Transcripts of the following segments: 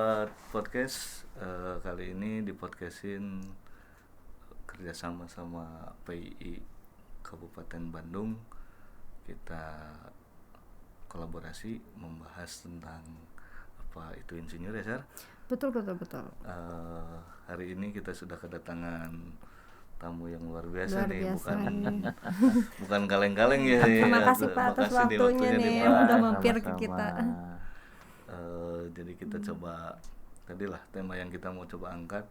buat podcast kali ini di podcastin kerjasama sama PII Kabupaten Bandung. Kita kolaborasi membahas tentang apa itu insinyur ya, Sar? Betul. Hari ini kita sudah kedatangan tamu yang luar Luar biasa nih, biasa. bukan kaleng-kaleng ya. Terima ya. kasih Pak atas Makasih waktunya nih Pak. yang udah mampir ke Sama-sama. kita. Jadi kita coba tadilah tema yang kita mau coba angkat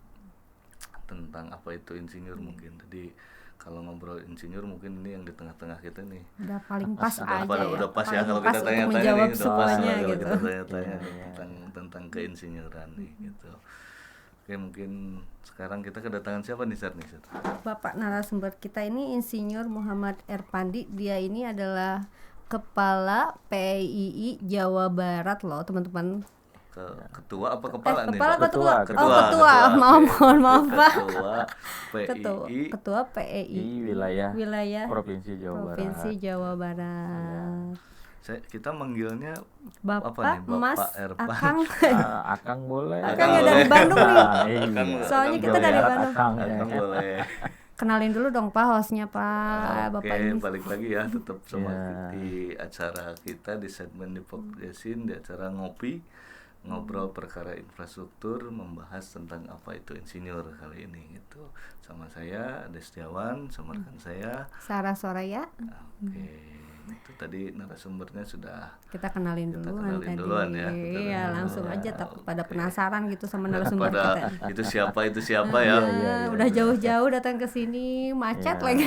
tentang apa itu insinyur mungkin. Tadi kalau ngobrol insinyur mungkin ini yang di tengah-tengah kita nih. Udah paling pas aja ya. Udah pas ya Paling kalau pas kita untuk tanya-tanya menjawab nih, udah pas semuanya lah kalau gitu. kita tanya-tanya Iya. tentang keinsinyuran nih gitu. Oke, mungkin sekarang kita kedatangan siapa nih, Sar? Bapak narasumber kita ini Insinyur Muhammad Erpandi. Dia ini adalah Kepala PII Jawa Barat loh, teman-teman. Ketua apa kepala nih? Kepala Pak? ketua. Ketua. Oh, ketua. Mohon maaf, Pak. Ketua PII Ketua PII Di wilayah Provinsi Provinsi Jawa Barat. Jawa Barat. kita manggilnya Bapak, apa nih? Bapak Mas, Erpan. Akang. Akang boleh. Akang ya dari Bandung nih. Akang, Soalnya kita boleh dari ya? Bandung. Akang, Akang ya. boleh. Kenalin dulu dong Pak hostnya Pak. Oke, Bapak ini. balik lagi ya, tetap sama Ya. di acara kita di segmen di podcastin, di acara ngobrol perkara infrastruktur, membahas tentang apa itu insinyur kali ini gitu. Sama saya Ade Setiawan, sama rekan saya. Sarah Soraya. Oke, itu tadi narasumbernya sudah Kita kenalin Kita duluan kenalin tadi. duluan ya. Iya, langsung aja pada Oke. penasaran gitu sama narasumber pada kita. itu siapa ya. Udah jauh-jauh datang ke sini, macet Iya. lagi.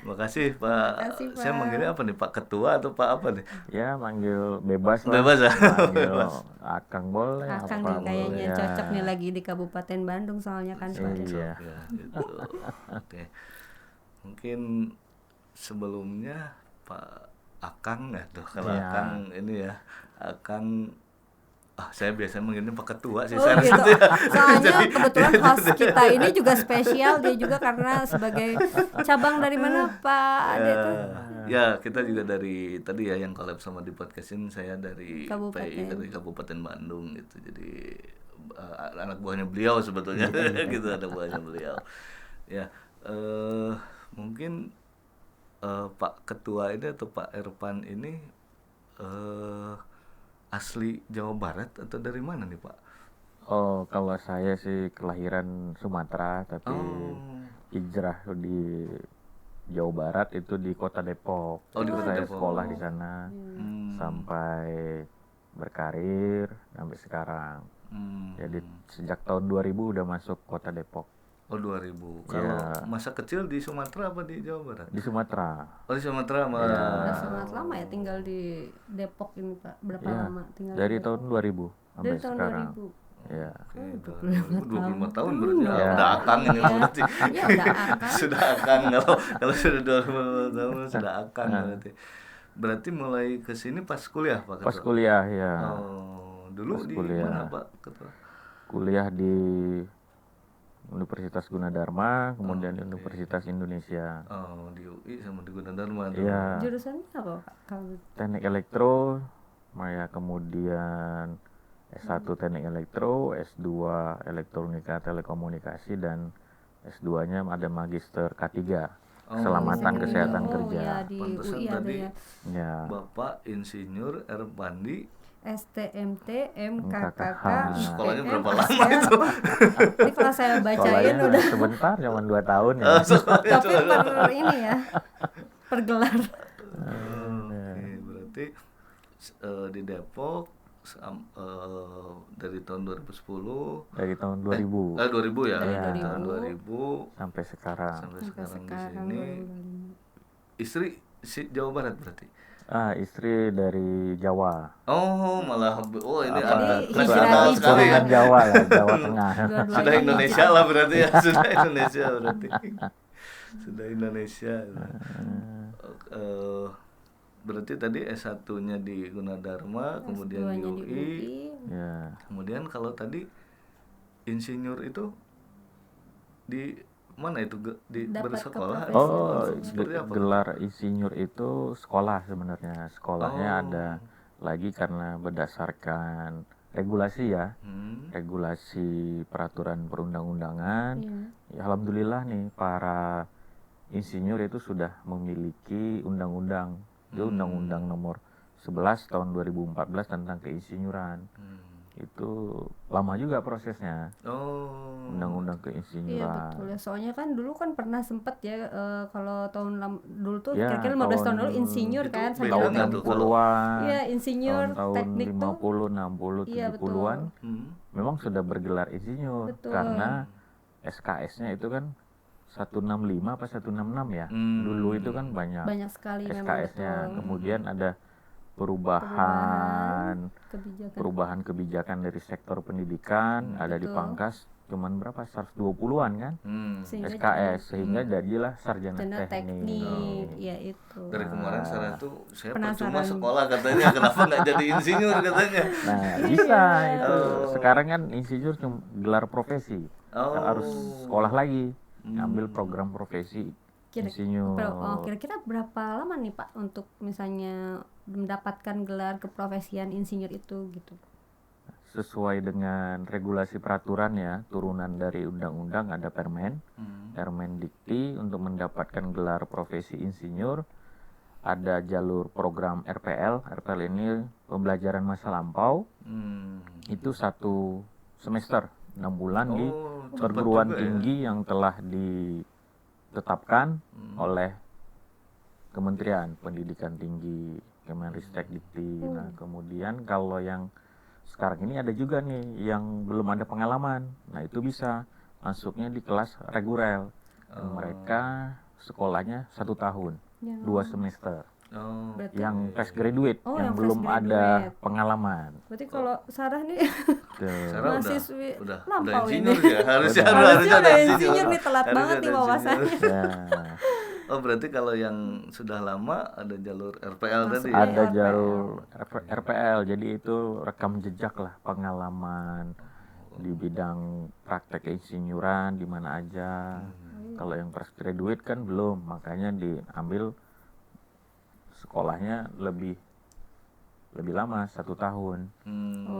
Makasih Pak. Makasih, Pak. Saya manggilnya apa nih, Pak Ketua atau Pak apa nih? Ya manggil bebas lah. Bebas ya? Manggil Bebas. Akang boleh. Akang apa nih kayaknya boleh. cocok nih lagi di Kabupaten Bandung soalnya kan Pak. Iya. Ya, gitu. Oke. Mungkin sebelumnya Pak Akang ya tuh. Kalau Iya. Akang ini ya, Akang saya biasanya manggilnya Pak Ketua sih. Oh Saya gitu. nanti- Soalnya kebetulan host kita ini juga spesial, dia juga karena sebagai cabang dari mana Pak Ade tuh? Ya, kita juga dari tadi ya yang collab sama di podcastin, saya dari Kabupaten. PI dari Kabupaten Bandung gitu. Jadi anak buahnya beliau sebetulnya gitu, anak buahnya beliau. Ya, mungkin Pak Ketua ini atau Pak Erpan ini asli Jawa Barat atau dari mana nih, Pak? Oh, kalau saya sih kelahiran Sumatera tapi Oh. hijrah di Jawa Barat itu di Kota Depok. Oh, di Kota Saya Depok. sekolah di sana sampai berkarir sampai sekarang. Hmm. Jadi sejak tahun 2000 udah masuk Kota Depok. Oh, 2000. Kalau Iya. masa kecil di Sumatera apa di Jawa Barat? Di Sumatera. Oh, di Sumatera Iya. malah. Udah sangat lama ya tinggal di Depok ini Pak. Berapa Iya. lama tinggal Dari di Depok? tahun 2000 sampai Dari tahun sekarang. 2000. Ya. Oke, 25 tahun berarti Iya. udah akang ini berarti. Ya udah akang. Sudah akang kalau sudah 25 tahun sudah akang berarti. Berarti mulai ke sini pas kuliah, Pak Pas Ketua? kuliah ya. Oh, dulu Pas di kuliah. mana, Pak Ketua? Kuliah di Universitas Gunadarma, kemudian di Universitas Indonesia. Oh, di UI sama di Gunadarma. Iya. Jurusannya apa Pak? Kalau Teknik elektro, Maya kemudian S1 Teknik Elektro, S2 Elektronika Telekomunikasi, dan S2-nya ada Magister K3 Keselamatan Kesehatan oh, Kerja. ya di Pantesan UI ada tadi ya. Ya. Bapak Insinyur Erpandi. STMT MKKK MKKH. Sekolahnya IPM, berapa lama ASEAN. itu? Ini kalau saya bacain Sekolahnya udah sebentar, cuma 2 tahun ya. tapi per ini ya pergelar. Oke, berarti di Depok dari tahun 2010 Dari tahun 2000 2000 ya, Dari dari 2000. tahun 2000 sampai sekarang. sampai Sampai sekarang di sekarang sini. 2025. Istri Jawa Barat berarti. Istri dari Jawa. Oh, malah ini Jadi kelas hijrah nakal hijrah. sekali ya. Turunan Jawa lah, Jawa Tengah. Dua-duanya Sudah Indonesia lah berarti ya, sudah Indonesia berarti. Sudah Indonesia. Berarti tadi S1-nya di Gunadarma, kemudian di S2-nya UI. Ya. Kemudian kalau tadi insinyur itu di mana itu di Dapat bersekolah? ke Oh, seperti apa? gelar insinyur itu sekolah sebenarnya. Sekolahnya Oh. ada lagi karena berdasarkan regulasi ya, Hmm. regulasi peraturan perundang-undangan. Iya. Ya, alhamdulillah nih para insinyur itu sudah memiliki undang-undang. Itu Undang-Undang nomor 11 tahun 2014 tentang keinsinyuran. Itu lama juga prosesnya, Oh. Undang-Undang Iya keinsinyuran. betul ya. Soalnya kan dulu kan pernah sempet ya kalau dulu tuh Ya, kira-kira 15 tahun tahun dulu insinyur itu kan beda sarjana nggak teknik. tuh kalau- 60-an, Iya, insinyur tahun teknik tuh. 50, 60, Iya, 70-an betul. memang sudah bergelar insinyur. Betul. Karena SKS-nya itu kan 165 apa 166 ya. Dulu itu kan banyak Banyak sekali memang SKS-nya. betul. Kemudian ada perubahan kebijakan dari sektor pendidikan, ada Betul. dipangkas cuman berapa 120-an kan Sehingga SKS, sehingga jadilah sarjana sarjana teknik. teknik, ya itu. Dari kemarin saya tuh saya Penasaran. percuma sekolah katanya, kenapa nggak jadi insinyur katanya. Nah, bisa itu. Sekarang kan insinyur cuma gelar profesi. Oh. Harus sekolah lagi, ngambil program profesi insinyur. Kira-kira berapa lama nih Pak untuk misalnya mendapatkan gelar keprofesian insinyur itu gitu? Sesuai dengan regulasi peraturan ya, turunan dari undang-undang ada Permen Dikti. Untuk mendapatkan gelar profesi insinyur ada jalur program RPL. RPL ini pembelajaran masa lampau. Itu 1 semester 6 bulan di cepat perguruan juga ya. tinggi yang telah ditetapkan oleh Kementerian Pendidikan Tinggi, Kemenristek Dikti. Nah, kemudian kalau yang sekarang ini ada juga nih yang belum ada pengalaman. Nah, itu bisa masuknya di kelas reguler. Dan mereka sekolahnya 1 tahun, 2 semester. Oh. Berarti Yang fresh graduate, yang yang belum fresh ada graduate. pengalaman. berarti kalau Sarah nih Tuh. Sarah mahasiswi udah lampau insinyur ini. ya, harusnya Harusnya ada udah insinyur. insinyur nih, telat Harusnya banget ada nih wawasannya. insinyur. Ya. Oh, berarti kalau yang sudah lama ada jalur RPL tadi. Masuk Ada RPL. jalur RPL, jadi itu rekam jejak lah pengalaman di bidang praktek keinsinyuran di mana aja. Kalau yang fresh graduate kan belum, makanya diambil sekolahnya lebih lama 1 tahun.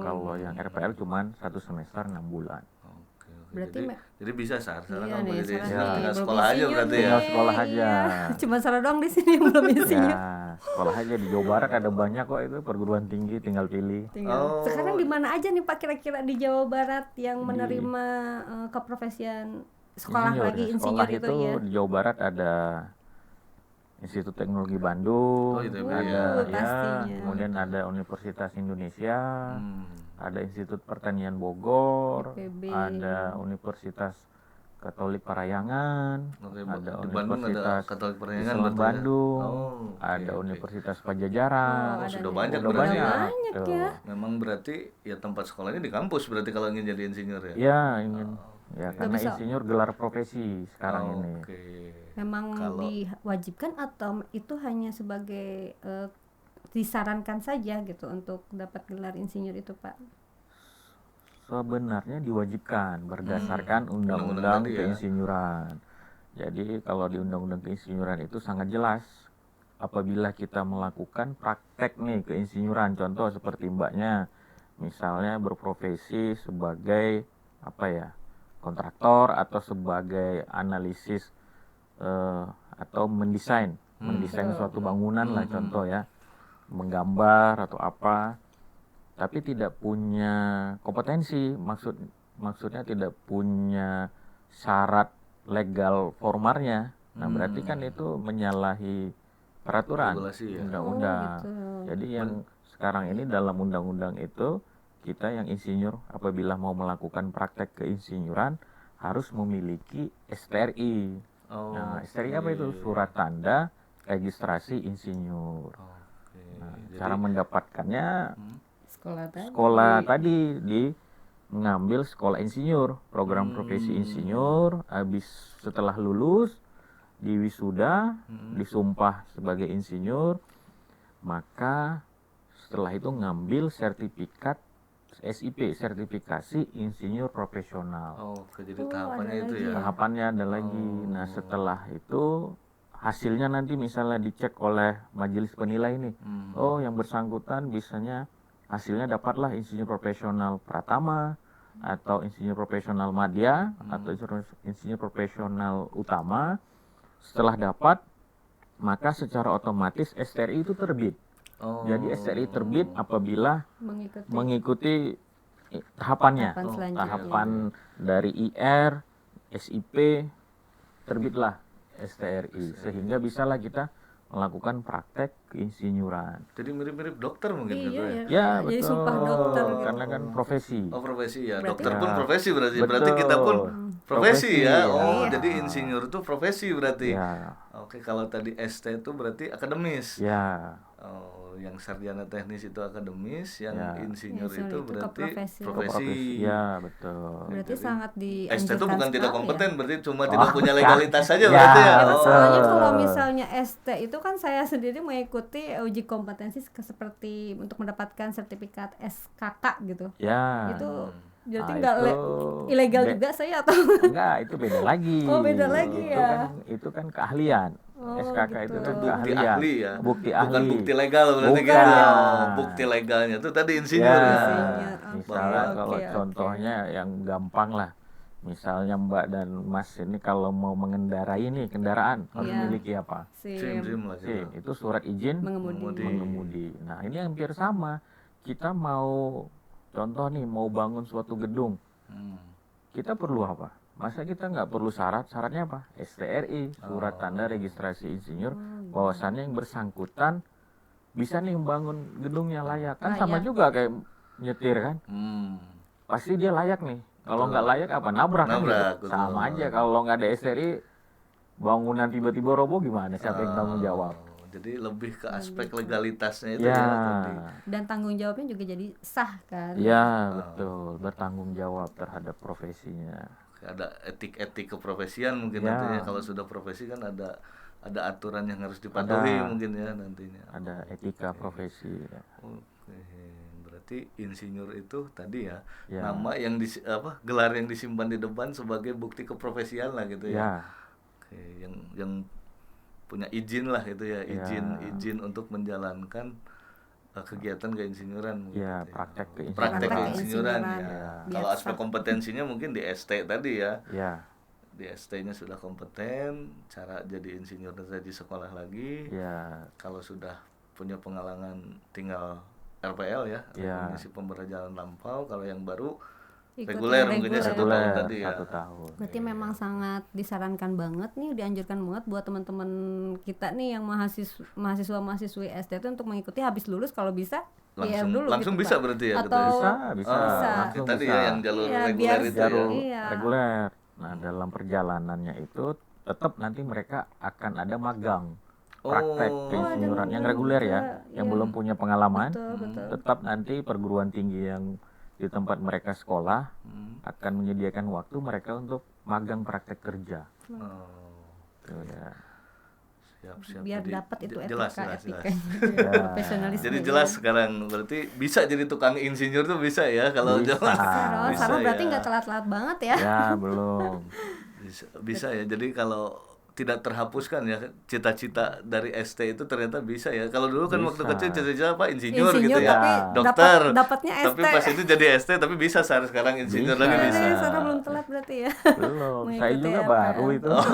Kalau yang RPL cuman 1 semester 6 bulan. Oke. Berarti Jadi bisa sekarang Iya kalau nih, mau jadi Sarah insinyur nih, tinggal belum sekolah aja insinyur berarti nih. ya. Tinggal sekolah aja. Iya. Cuma Sarah doang di sini yang belum insinyur. Ya, sekolah aja di Jawa Barat ada banyak kok itu perguruan tinggi, tinggal pilih. Oh. Sekarang di mana aja nih Pak kira-kira di Jawa Barat yang menerima keprofesian sekolah Insinyur, lagi ya. insinyur Sekolah itu ya? di Jawa Barat ada Institut Teknologi Bandung, Oh, itu ada ya, pastinya. kemudian ada Universitas Indonesia, Hmm. ada Institut Pertanian Bogor, IPB. ada Universitas Katolik Parahyangan, Oke, ada di Bandung ada Universitas Katolik Parahyangan Islam berarti ya? Bandung, Oh, oke, ada oke. Universitas Pajajaran. Oh, ada sudah nih. banyak Udah berarti ya. Banyak Tuh. ya. Memang berarti ya tempat sekolahnya di kampus berarti kalau ingin jadi insinyur ya. Ya, ingin ya karena bisa. insinyur gelar profesi sekarang ini. Oke. Memang Kalau- diwajibkan atau itu hanya sebagai disarankan saja gitu untuk dapat gelar insinyur itu Pak? Sebenarnya diwajibkan berdasarkan Undang-undang undang-undang tadi ya. keinsinyuran. Jadi kalau di undang-undang keinsinyuran itu sangat jelas apabila kita melakukan praktek nih keinsinyuran, contoh seperti mbaknya misalnya berprofesi sebagai apa ya, kontraktor atau sebagai analisis atau mendesain suatu bangunan lah contoh ya, menggambar atau apa, tapi tidak punya kompetensi, maksudnya tidak punya syarat legal formalnya. Nah, berarti kan itu menyalahi peraturan Regulasi ya. undang-undang. gitu. Jadi yang sekarang ini dalam undang-undang itu kita yang insinyur apabila mau melakukan praktek keinsinyuran harus memiliki STRI. Oh, Nah, STRI apa itu? Surat tanda registrasi insinyur. oke. Nah, Jadi- cara mendapatkannya Sekolah tadi di mengambil sekolah insinyur, program profesi insinyur, habis setelah lulus di wisuda, disumpah sebagai insinyur, maka setelah itu ngambil sertifikat SIP, sertifikasi insinyur profesional. Oh, oke, jadi tahapannya itu ya. Tahapannya ada lagi. Nah, setelah itu hasilnya nanti misalnya dicek oleh majelis penilai nih. Oh, yang bersangkutan bisanya hasilnya dapatlah insinyur profesional Pratama atau insinyur profesional Madya atau insinyur profesional utama. Setelah dapat, maka secara otomatis STRI itu terbit. Oh. Jadi STRI terbit apabila Mengikuti mengikuti tahapannya. tahapan selanjutnya. Tahapan dari IR, SIP, terbitlah STRI. Sehingga bisalah kita melakukan praktek keinsinyuran. Jadi mirip-mirip dokter mungkin gitu Iya, ya. ya. Ya, Jadi betul. sumpah dokter gitu. Karena kan profesi. Oh, profesi ya. Berarti- Dokter pun Ya. profesi berarti. Betul. Berarti kita pun profesi Profesi, ya. ya. Oh, Iya. jadi insinyur itu profesi berarti. Ya, Oke, kalau tadi ST itu berarti akademis. ya, Oh, yang sarjana teknis itu akademis, yang Ya. insinyur Insinyur itu itu ke berarti profesi. profesi. ya betul. Berarti Jadi, sangat ST dianjurkan itu bukan tidak sekali kompeten, ya. berarti cuma Oh, tidak punya ya. legalitas saja Ya. berarti ya. Ya, Oh. soalnya kalau misalnya ST itu kan saya sendiri mengikuti uji kompetensi seperti untuk mendapatkan sertifikat SKK gitu. Ya. Itu berarti Ah, nggak itu ilegal be- juga saya atau Enggak, itu beda lagi. Oh, beda lagi Itu ya. itu kan keahlian. Oh, SKK gitu. itu kan Bukti keahlian. ahli ya. Bukti Bukan ahli. bukti legal berarti Bukan. gitu. Oh, bukti legalnya itu tadi insinyur Ya, ya. Insinyur, oke, misalnya oke, kalau oke. contohnya yang gampang lah. Misalnya Mbak dan Mas ini kalau mau mengendarai nih kendaraan harus Iya. memiliki apa? SIM lah SIM, gitu. itu surat izin mengemudi. mengemudi. Nah, ini hampir sama. Kita mau contoh nih mau bangun suatu gedung. Hmm. Kita perlu apa? Masa kita nggak perlu syarat? Syaratnya apa? STRI, surat tanda registrasi insinyur, bahwasannya yang bersangkutan bisa nih membangun gedungnya layak. Kan sama Layak. juga kayak nyetir kan? Hmm. Pasti dia layak nih. Kalau Betul. nggak layak apa? Nabrak kan? Nabrak, gitu. betul. Sama aja kalau nggak ada STRI, bangunan tiba-tiba roboh gimana? Siapa yang tanggung jawab? Oh, jadi lebih ke aspek legalitasnya itu Ya, ya tadi. Dan tanggung jawabnya juga jadi sah kan. ya betul. Bertanggung jawab terhadap profesinya. Ada etik-etik keprofesian mungkin Ya. nantinya kalau sudah profesi kan ada aturan yang harus dipatuhi Ada. mungkin ya nantinya. Ada etika profesi. Ya. Oke, berarti insinyur itu tadi ya, Ya. nama yang gelar yang disimpan di depan sebagai bukti keprofesian lah gitu ya. Ya, Oke, yang punya izin lah itu ya, Ya. izin untuk menjalankan kegiatan keinsinyuran mungkin ya, gitu praktek keinsinyuran. Praktek Praktek keinsinyuran keinsinyuran, ya. ya. Kalau Biasa. aspek kompetensinya mungkin di ST tadi ya. Ya, Di ST-nya sudah kompeten, cara jadi insinyur di sekolah lagi. ya, Kalau sudah punya pengalaman tinggal RPL ya, Ya. mengisi pembelajaran lampau. Kalau yang baru Ikut reguler yang mungkinnya reguler. 1 tahun reguler tadi ya. 1 tahun. Berarti memang sangat disarankan banget nih, dianjurkan banget buat teman-teman kita nih yang mahasiswa-mahasiswi ST itu untuk mengikuti habis lulus kalau bisa IR dulu langsung gitu, bisa Pak. berarti ya, Atau Bisa, Oh, langsung tadi bisa. ya yang jalur Iya, reguler biar itu Jalur ya. Iya. reguler. Nah, dalam perjalanannya itu tetap nanti mereka akan ada magang. Praktek Oh. keinsinyuran ada yang magang reguler ya, juga, yang iya. belum punya pengalaman, Betul, betul. tetap nanti perguruan tinggi yang di tempat mereka sekolah Hmm. akan menyediakan waktu mereka untuk magang praktek kerja. Oh, Tuh, ya. siap. Biar Jadi, dapat itu jelas. etikanya, Ya. profesionalisme. Jadi jelas sekarang berarti bisa jadi tukang insinyur tuh bisa ya kalau Bisa. jelas. Sarah Bisa berarti ya. nggak telat-telat banget ya. Ya, belum. Bisa ya. Jadi kalau tidak terhapuskan ya cita-cita dari ST itu ternyata bisa ya. Kalau dulu kan waktu Bisa. kecil cita-cita apa insinyur gitu ya. tapi Dokter. dapatnya ST. Tapi pas itu jadi ST tapi bisa sekarang insinyur Bisa. lagi Iya, bisa. Sarah belum telat berarti ya. Belum. Saya Mengikuti juga RPL. baru itu. Oh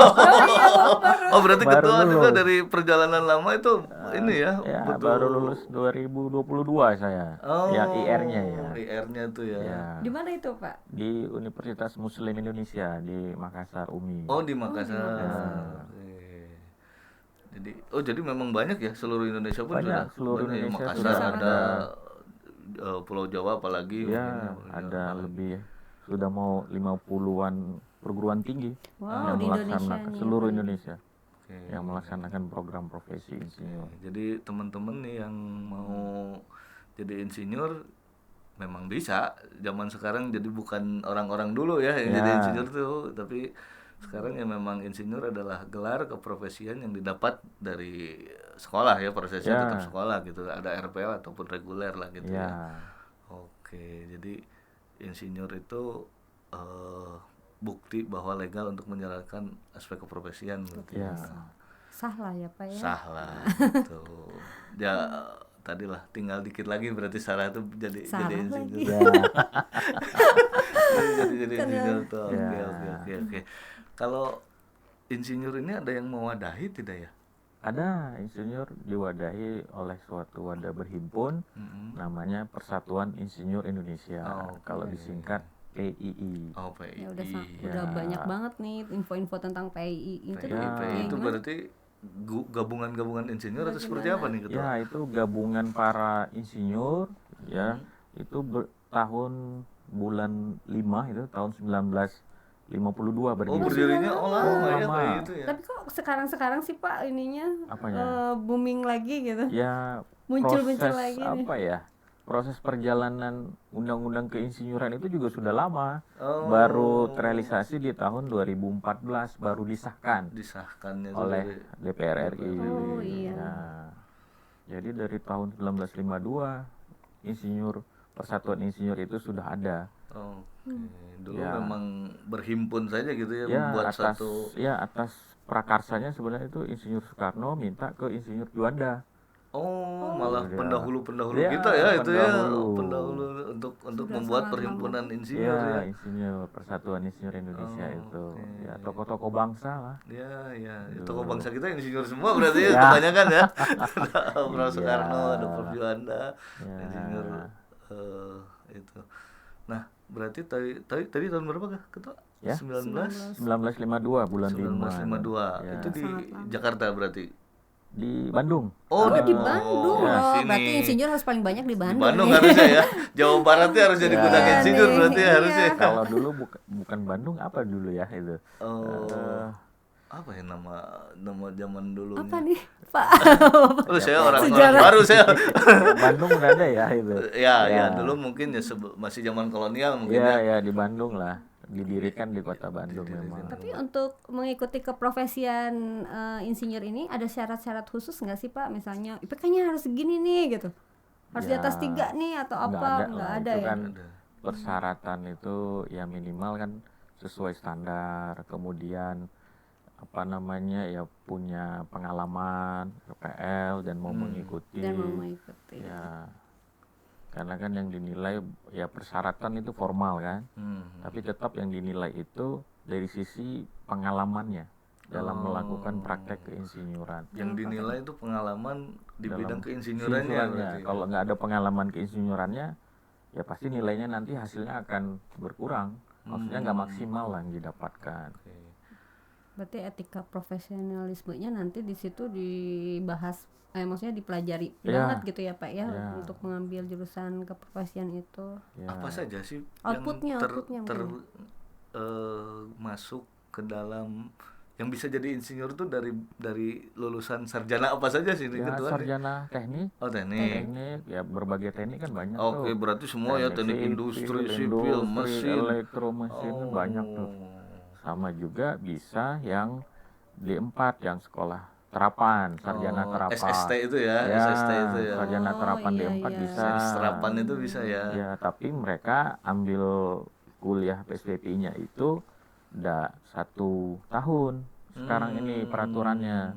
iya, baru. Oh berarti Baru ketua juga lulus. dari perjalanan lama itu ini ya, Ya, betul. baru lulus 2022 saya. Oh, Ya, IR-nya ya. IR-nya tuh ya. Ya. Di mana itu, Pak? Di Universitas Muslim Indonesia di Makassar UMI. Oh di Makassar. Makassar. Oke. Jadi memang banyak ya seluruh Indonesia pun Banyak, sudah seluruh banyak ya. Indonesia Makassar sudah ada Pulau Jawa apalagi Ya, mungkin ada lebih sudah mau 50-an perguruan tinggi Wow, yang di Indonesia melaksanakan nih. seluruh Indonesia Oke. yang melaksanakan program profesi insinyur. Jadi teman-teman nih yang mau jadi insinyur memang bisa. Zaman sekarang jadi bukan orang-orang dulu ya yang Ya. jadi insinyur tuh, tapi sekarang ya memang insinyur adalah gelar keprofesian yang didapat dari sekolah ya, prosesnya Ya. tetap sekolah gitu. Ada RPL ataupun reguler lah gitu ya. Ya, Oke, jadi insinyur itu bukti bahwa legal untuk menjalankan aspek keprofesian gitu. ya. Sah lah ya, Pak ya. Sah lah gitu. Ya tadi lah tinggal dikit lagi berarti Sarah itu jadi Sarah insinyur. lagi. Ya, jadi insinyur tuh. Oke. Kalau insinyur ini ada yang mewadahi tidak ya? ada insinyur diwadahi oleh suatu wadah berhimpun, namanya Persatuan Insinyur Indonesia. Oh, Kalau disingkat PII. Oh, Ya PII. udah banyak banget nih info-info tentang PII itu. PII itu berarti gabungan-gabungan insinyur atau seperti apa nih ketua? Ya, itu gabungan para insinyur, ya. Itu tahun bulan 5 itu tahun 1952 Oh, berdiri. berdirinya lama ya lama. PII itu ya. Tapi kok sekarang sih Pak ininya Apanya? booming lagi gitu. Ya, Muncul-muncul proses lagi nih. apa ya? Proses perjalanan undang-undang keinsinyuran itu juga sudah lama. Oh. Baru terrealisasi di tahun 2014 baru disahkan Disahkannya itu oleh dari- DPR RI. Oh, iya. Ya. Jadi dari tahun 1952 insinyur Persatuan Insinyur itu sudah ada. Oh, oke. Dulu Ya. memang berhimpun saja gitu ya, Ya, membuat atas satu. atas prakarsanya sebenarnya itu Insinyur Soekarno minta ke Insinyur Juanda. Oh, malah Ya. pendahulu-pendahulu Ya, kita ya itu ya, pendahulu. pendahulu untuk Sudah membuat sangat perhimpunan lama. insinyur Ya, ya. Insinyur Persatuan Insinyur Indonesia Oh, itu. oke. Ya, tokoh-tokoh bangsa lah. Ya. Tokoh bangsa kita insinyur semua berarti ya, Ya. kebanyakan ya. Ada Prof. Soekarno, Iya. ada Prof. Juanda, Ya. insinyur itu. Nah, berarti tadi tahun berapa kah, Ketua? Ya. 1952 bulan 1952. Ya. Itu di Jakarta berarti. Di Bandung. Oh, di Oh, Bandung ya, loh. sini. Berarti insinyur harus paling banyak di Di Bandung. Bandung nih. harusnya ya. Jawa Baratnya harus jadi Ya. gudang insinyur Nih, berarti iya. harusnya. Kalau dulu bukan Bandung, apa dulu ya itu? Oh, apa ya nama zaman dulunya? Apa nih, Pak? Oh, saya orang Sejarah. baru saya. Bandung udah ada ya itu. Ya, dulu mungkin ya masih zaman kolonial mungkin ya. Ya, di Bandung lah. Didirikan di kota Bandung memang. Tapi untuk mengikuti keprofesian insinyur ini ada syarat-syarat khusus nggak sih Pak? Misalnya IPK-nya harus segini nih gitu. Harus di Ya, atas 3 nih atau apa? Nggak lah. ada Itu ya? kan persyaratan itu ya minimal kan sesuai standar, kemudian apa namanya ya punya pengalaman PPL dan mau mengikuti. Dan mau mengikuti. Ya, karena kan yang dinilai ya persyaratan itu formal kan, tapi tetap yang dinilai itu dari sisi pengalamannya dalam melakukan praktek keinsinyuran. Yang dinilai itu pengalaman di Dalam bidang keinsinyurannya berarti. Kalau nggak ada pengalaman keinsinyurannya, ya pasti nilainya nanti hasilnya akan berkurang. Maksudnya nggak maksimal lah yang didapatkan. Oke. Berarti etika profesionalismenya nanti di situ dibahas, maksudnya dipelajari Ya. banget gitu ya Pak ya, Ya. untuk mengambil jurusan keprofesian itu. Ya. Apa saja sih Outputnya yang masuk ke dalam yang bisa jadi insinyur tuh dari lulusan sarjana apa saja sih ini Ya, Ketua? sarjana teknik, Oh, teknik. ya berbagai teknik kan banyak Oke, tuh. berarti semua ya teknik industri, sipil, mesin. elektromesin kan banyak tuh. Sama juga bisa yang D4 yang sekolah terapan, sarjana terapan. SST itu ya, Ya, SST itu ya. sarjana terapan iya, D4 iya. bisa. Terapan itu bisa ya. Ya, tapi mereka ambil kuliah PSDP-nya itu udah 1 tahun. Sekarang ini peraturannya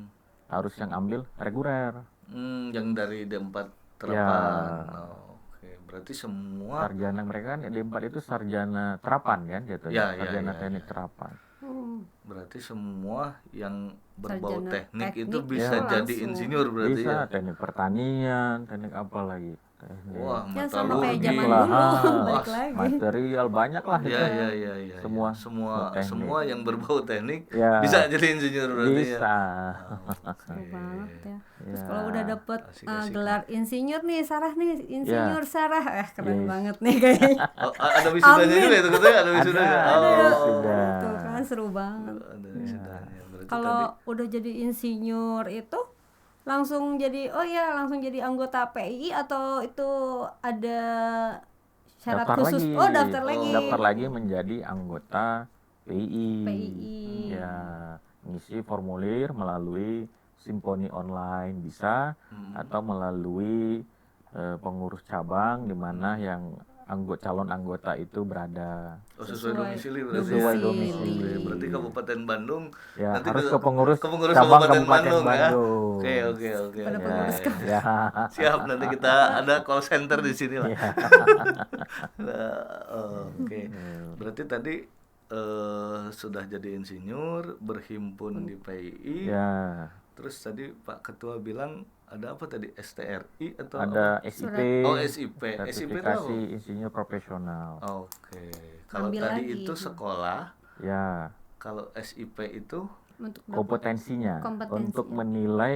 harus yang ambil reguler. Yang dari D4 terapan. Ya. Oke, berarti semua Sarjana mereka kan D4 itu sarjana terapan kan jatuhnya. Ya, Sarjana ya. teknik terapan. berarti semua yang berbau Sarjana teknik itu teknik bisa itu jadi langsung. insinyur berarti Bisa ya. teknik pertanian, teknik apa lagi? Teknik Wah, Ya sama kayak metalurgi. zaman Lah, dulu, ah, balik lagi. material banyak lah itu. Ya. Semua teknik. Semua yang berbau teknik Ya. bisa jadi insinyur berarti ya. Bisa. Seru banget ya. Terus Ya. kalau udah dapet Asik-asik. gelar insinyur nih, Sarah nih, insinyur Sarah, keren Yes. banget nih kayaknya. Oh, ada wisudanya Amin. juga itu katanya ada wisudanya. Ada Oh, wisuda. Tuh kan seru banget. ada wisudanya. Berarti Kalau udah jadi insinyur itu langsung jadi langsung jadi anggota PII atau itu ada syarat Daftar khusus? lagi. Oh, daftar lagi. Daftar lagi menjadi anggota PII. PII. Ya, ngisi formulir melalui Simponi online bisa atau melalui pengurus cabang di mana yang calon anggota itu berada. Oh, sesuai domisili berarti. Sesuai ya? domisili. Oke, berarti Kabupaten Bandung Ya, nanti harus ke ke pengurus pengurus cabang Kabupaten Kabupaten Bandung, ya. Bandung. Oke. Pada Ya, pengurus ya. Siap, nanti kita ada call center di sini lah. Ya. Nah, oke. Berarti tadi sudah jadi insinyur, berhimpun di PII. Ya, Terus tadi Pak Ketua bilang ada apa tadi? STRI atau ada apa? SIP. Oh, SIP. SIP itu apa? Sertifikasi insinyur profesional. Oke. Kalau Ambil tadi lagi itu sekolah, Ya, kalau SIP itu untuk kompetensinya Kompetensi, untuk ya. menilai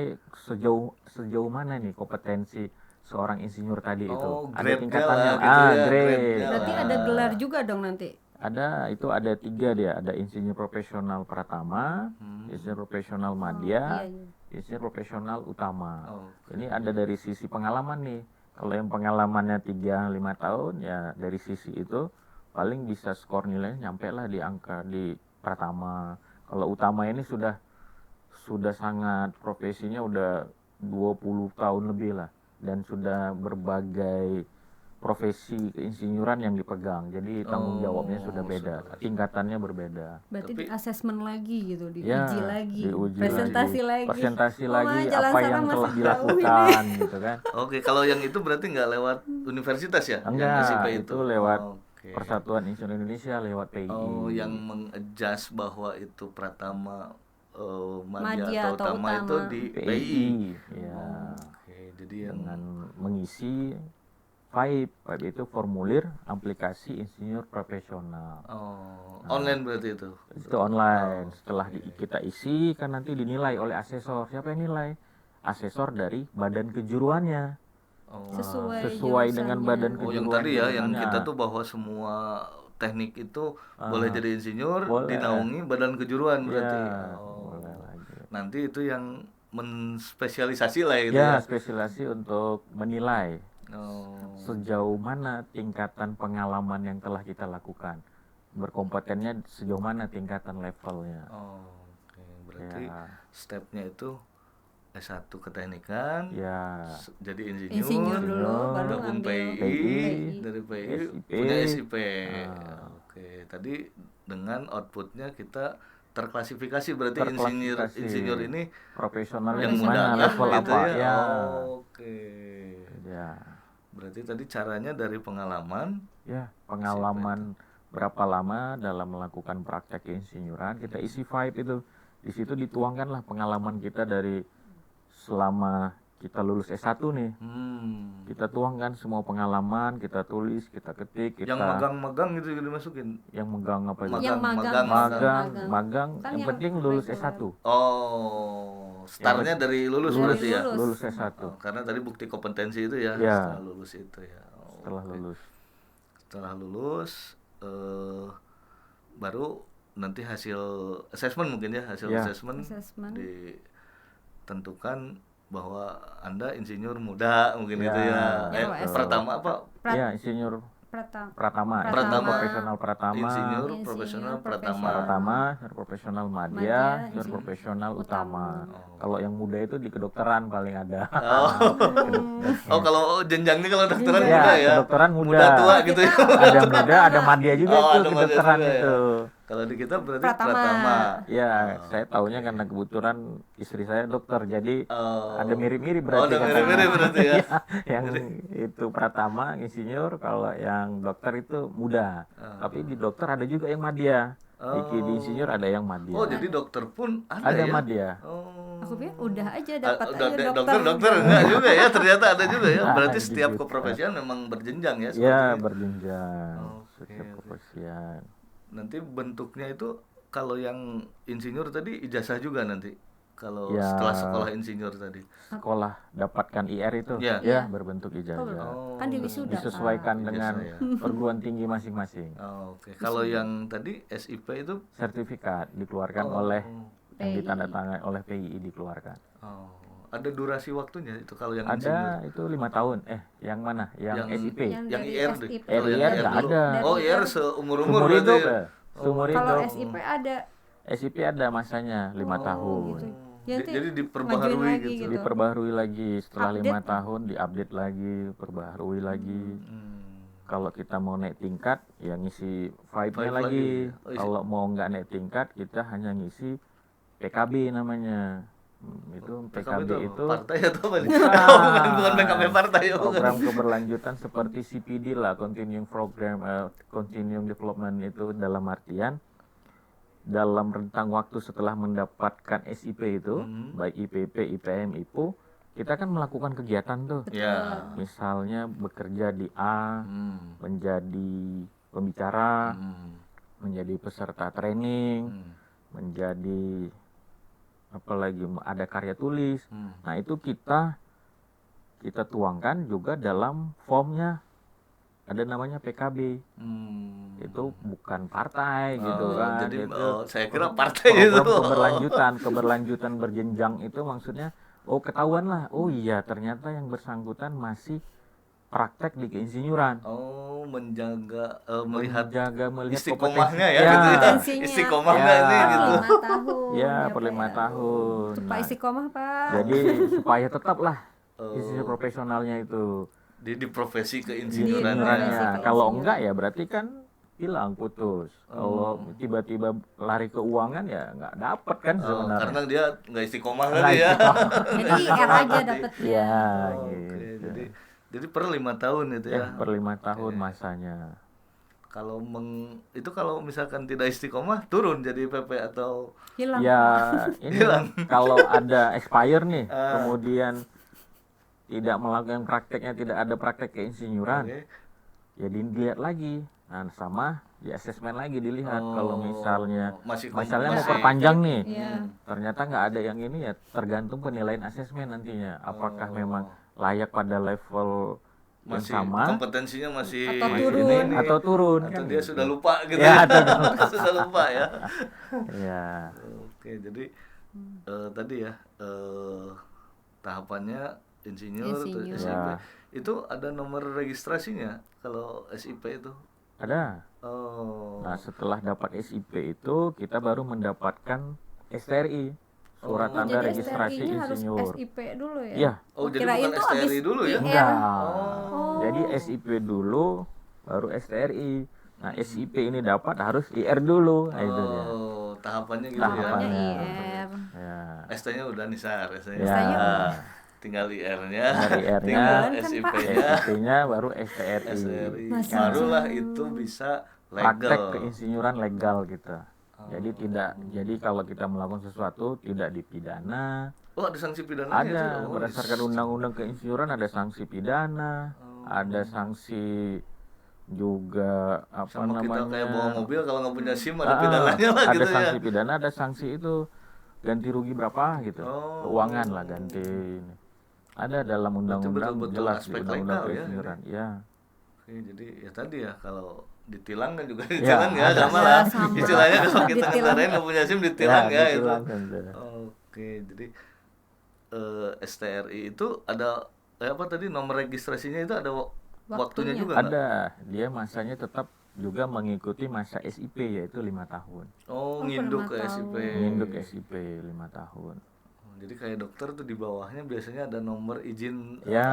sejauh mana nih kompetensi seorang insinyur tadi itu. Oh, Ada grade-nya tingkatannya. lah gitu ya, Grade. grade-nya berarti lah. ada gelar juga dong nanti. Ada 3 dia. Ada insinyur profesional pratama, insinyur profesional madya, Iya. insinyur profesional utama. Oh, Ini ada dari sisi pengalaman nih. Kalau yang pengalamannya 3-5 tahun, ya dari sisi itu paling bisa skor nilainya nyampe lah di angka di pratama. Kalau utama ini sudah sangat profesinya udah 20 tahun lebih lah, dan sudah berbagai profesi keinsinyuran yang dipegang. Jadi tanggung jawabnya sudah beda, tingkatannya berbeda. Berarti Tapi- di asesmen lagi gitu, diuji Ya, lagi, diuji presentasi lagi. presentasi Mama lagi jalan apa sana yang masih telah tahu dilakukan gitu kan. Oke, kalau yang itu berarti nggak lewat universitas ya? Yang Enggak, SIP itu lewat Oke. Persatuan Insinyur Indonesia, lewat PII. Oh, yang mengadjust bahwa itu pratama, madya Madya atau atau utama utama. itu di PII. PII, ya. Oke, jadi yang Dengan mengisi FAIP itu formulir aplikasi insinyur profesional. online berarti itu. Itu online. Setelah kita isi kan nanti dinilai oleh asesor. Siapa yang nilai? Asesor dari badan kejuruannya. Oh. jurusannya. Sesuai dengan badan Oh, yang kejuruan tadi ya, yang jurusannya. kita tuh bahwa semua teknik itu boleh jadi insinyur, boleh. dinaungi badan kejuruan berarti. Ya, Oh. boleh lagi. Nanti itu yang menspesialisasi lah gitu ya. Ya, spesialisasi untuk menilai Oh. sejauh mana tingkatan pengalaman yang telah kita lakukan. Berkompetennya sejauh mana tingkatan levelnya. Oh, oke. Berarti Ya. stepnya itu S1 keteknikan, Ya, jadi Insinyur insinyur, dulu, baru gabung ngambil PII, PII, dari PII SIP. punya SIP. Ah. Oke, tadi dengan outputnya kita terklasifikasi berarti Terklasifikasi. insinyur ini profesionalnya yang di muda mana, level gitu apa ya. ya. Oke. Ya. Berarti tadi caranya dari pengalaman. Ya, pengalaman berapa lama dalam melakukan praktek keinsinyuran, kita isi vibe itu. Di situ dituangkanlah pengalaman kita dari selama kita lulus S1 nih. Kita tuangkan semua pengalaman, kita tulis, kita ketik, kita Yang magang-magang gitu juga dimasukin. yang megang apa itu? Yang magang. Magang, Kan yang yang penting lulus reguler. S1. Oh, startnya dari lulus Dari berarti ya. lulus. Lulus S1 Oh, karena tadi bukti kompetensi itu ya, Ya. setelah lulus itu ya. Oh, setelah oke. lulus. Setelah lulus baru nanti hasil assessment mungkin ya, hasil Ya. assessment Assessment. ditentukan bahwa Anda insinyur muda mungkin Ya. itu ya. Ya, kalau Pertama apa? Ya, insinyur Pratama. Pratama, Pratama. profesional Pratama. Insinyur Insinyur profesional profesional. Pratama. Pertama, profesional Madya, madya, insinyur profesional utama. Oh. Kalau yang muda itu di kedokteran paling ada. Oh, kalau jenjangnya kalau dokteran Ya, muda ya. kedokteran muda. Muda tua gitu ya. Ada muda, ada madya juga Oh, tuh ada madya kedokteran juga ya. itu. Kalau di kita berarti Pratama. Pratama. Ya, saya taunya karena kebetulan istri saya dokter, jadi Oh. ada mirip-mirip Oh, berarti. ada katanya. mirip-mirip berarti ya. Yang itu Pratama insinyur, kalau yang dokter itu muda. Tapi di dokter ada juga yang madya. Di insinyur ada yang madya. Oh, jadi dokter pun ada ada ya? madya. Oh. Aku pikir udah aja dapat Udah aja dokter enggak juga ya, ternyata ada juga ya. Ada Berarti setiap juga. keprofesian memang berjenjang ya Ya, seperti itu. berjenjang. Oke, Setiap oke. keprofesian. Nanti bentuknya itu kalau yang insinyur tadi ijazah juga nanti. Kalau Ya. setelah sekolah insinyur tadi. Sekolah dapatkan IR itu Ya. ya berbentuk ijazah. Oh, Kan di wisuda, Disesuaikan Pak. dengan Ijazah ya. perguruan tinggi masing-masing. Oh, oke. Kalau yang tadi SIP itu Sertifikat dikeluarkan Oh. oleh yang PII. ditandatangani oleh PII dikeluarkan. oh, ada durasi waktunya itu kalau yang insinyur. Ada itu 5 tahun. Yang mana? Yang SIP. Yang Yang dari IR deh. SIP. Oh, yang IR IR nggak dulu. ada. Oh, Dari IR IR seumur-umur Seumur berarti hidup ya. ya. Seumur Kalau hidup. SIP ada SIP ada masanya 5 tahun. gitu. Ya, nanti Jadi ngajuin diperbaharui lagi gitu. gitu. Diperbaharui lagi setelah Update. 5 tahun, diupdate lagi, perbaharui lagi. Kalau kita mau naik tingkat, ya ngisi 5-nya Five lagi. lagi. Oh, isi- Kalau mau nggak naik tingkat, kita hanya ngisi PKB namanya. Itu PKB PKB itu itu partai atau apa nih? Bukan. Bukan PKB partai ya, bukan. program keberlanjutan seperti CPD lah, Continuing Program, Continuing Development, itu dalam artian dalam rentang waktu setelah mendapatkan SIP itu, baik IPP, IPM, IPU, kita kan melakukan kegiatan tuh. Ya. Misalnya bekerja di A, Hmm. menjadi pembicara, Hmm. menjadi peserta training, Hmm. menjadi apalagi ada karya tulis. Hmm. Nah, itu kita tuangkan juga dalam formnya, ada namanya PKB. Hmm. Itu bukan partai gitu Oh, kan. jadi itu saya kira partai itu. program keberlanjutan berjenjang itu maksudnya ketahuan lah, oh iya ternyata yang bersangkutan masih praktek di keinsinyuran. Oh, melihat melihat istiqomahnya ya, ya, gitu ya. Potensinya. Istiqomahnya Ya. ini Per gitu. 5 tahun. Ya, Pak, per 5 tahun. Untuk Pak Nah, istiqomah, Pak. jadi supaya tetaplah Oh. insinyur profesionalnya itu Di profesi di keinsinyuran. profesi insinyurannya. keinsinyuran. Kalau enggak ya berarti kan hilang, putus. Kalau Oh. tiba-tiba lari keuangan ya nggak dapet kan Oh, sebenarnya. karena dia nggak istiqomah Nggak tadi ya. Jadi IR aja dapetnya. Ya, Oke, gitu. jadi per 5 tahun itu ya. Per 5 tahun masanya. Kalau kalau misalkan tidak istiqomah turun jadi PP atau Hilang. Ya ini Hilang. kalau ada expire nih, Ah. kemudian tidak melakukan prakteknya, tidak ada praktek keinsinyuran, Oke. ya dilihat lagi. Nah, sama di asesmen lagi dilihat. Kalau misalnya misalnya mau masih- perpanjang nih, Iya. ternyata nggak ada yang ini, ya tergantung penilaian asesmen nantinya. Apakah memang layak pada level yang masih sama kompetensinya masih Atau masih turun. ini, atau turun atau kan dia gitu. sudah lupa gitu Ya, ya. atau Sudah lupa ya. Ya. Oke, jadi tadi ya tahapannya insinyur, terus Insinyur. SIP. Ya. Itu ada nomor registrasinya kalau SIP itu. Ada. Oh. Nah, setelah dapat SIP itu kita baru mendapatkan STRI, surat Oh, tanda Jadi registrasi STRI-nya harus insinyur. SIP dulu ya? Iya. Oh, jadi kirain bukan tuh STRI abis dulu ya? IR. Enggak. Oh. Jadi SIP dulu baru STRI. Nah, SIP ini dapat harus IR dulu. Nah, itu dia. Oh, tahapannya gitu Tahapannya ya. IR. Ya. ST-nya udah nisar, ST-nya. Ya. ST-nya Tinggal IR-nya, Dari IR-nya, tinggal Bulan kan, Pak? SIP-nya, SIP-nya baru STRI. SRI. Masih Barulah itu bisa Praktek legal. keinsinyuran legal kita. Jadi jadi kalau kita melakukan sesuatu tidak dipidana. Oh, ada sanksi pidananya Ada, itu? Oh, berdasarkan undang-undang keinsinyuran ada sanksi pidana, ada sanksi juga apa sama kita namanya? kayak bawa mobil kalau nggak punya SIM ada Ah, pidananya lah ada gitu ya. sanksi pidana, ada sanksi itu ganti rugi berapa gitu, Oh. keuangan lah ganti. Ini. Ada dalam undang-undang betul-betul jelas di aspek undang-undang legal ya, keinsinyuran. Ya, Oke, jadi ya tadi ya kalau ditilang kan juga Ya, ditilang ya, ada. sama lah. sama. Istilahnya kalau kita Ditilang. ngentarain nggak punya SIM ditilang ya, itu. ditilang tentu. Oke, jadi STRI itu ada apa tadi nomor registrasinya itu ada waktunya Waktunya. juga nggak? Ada, dia masanya tetap juga mengikuti masa SIP yaitu 5 tahun. Oh, per nginduk 5 ke tahun. SIP. Menginduk SIP 5 tahun. Jadi kayak dokter tuh di bawahnya biasanya ada nomor izin Ya,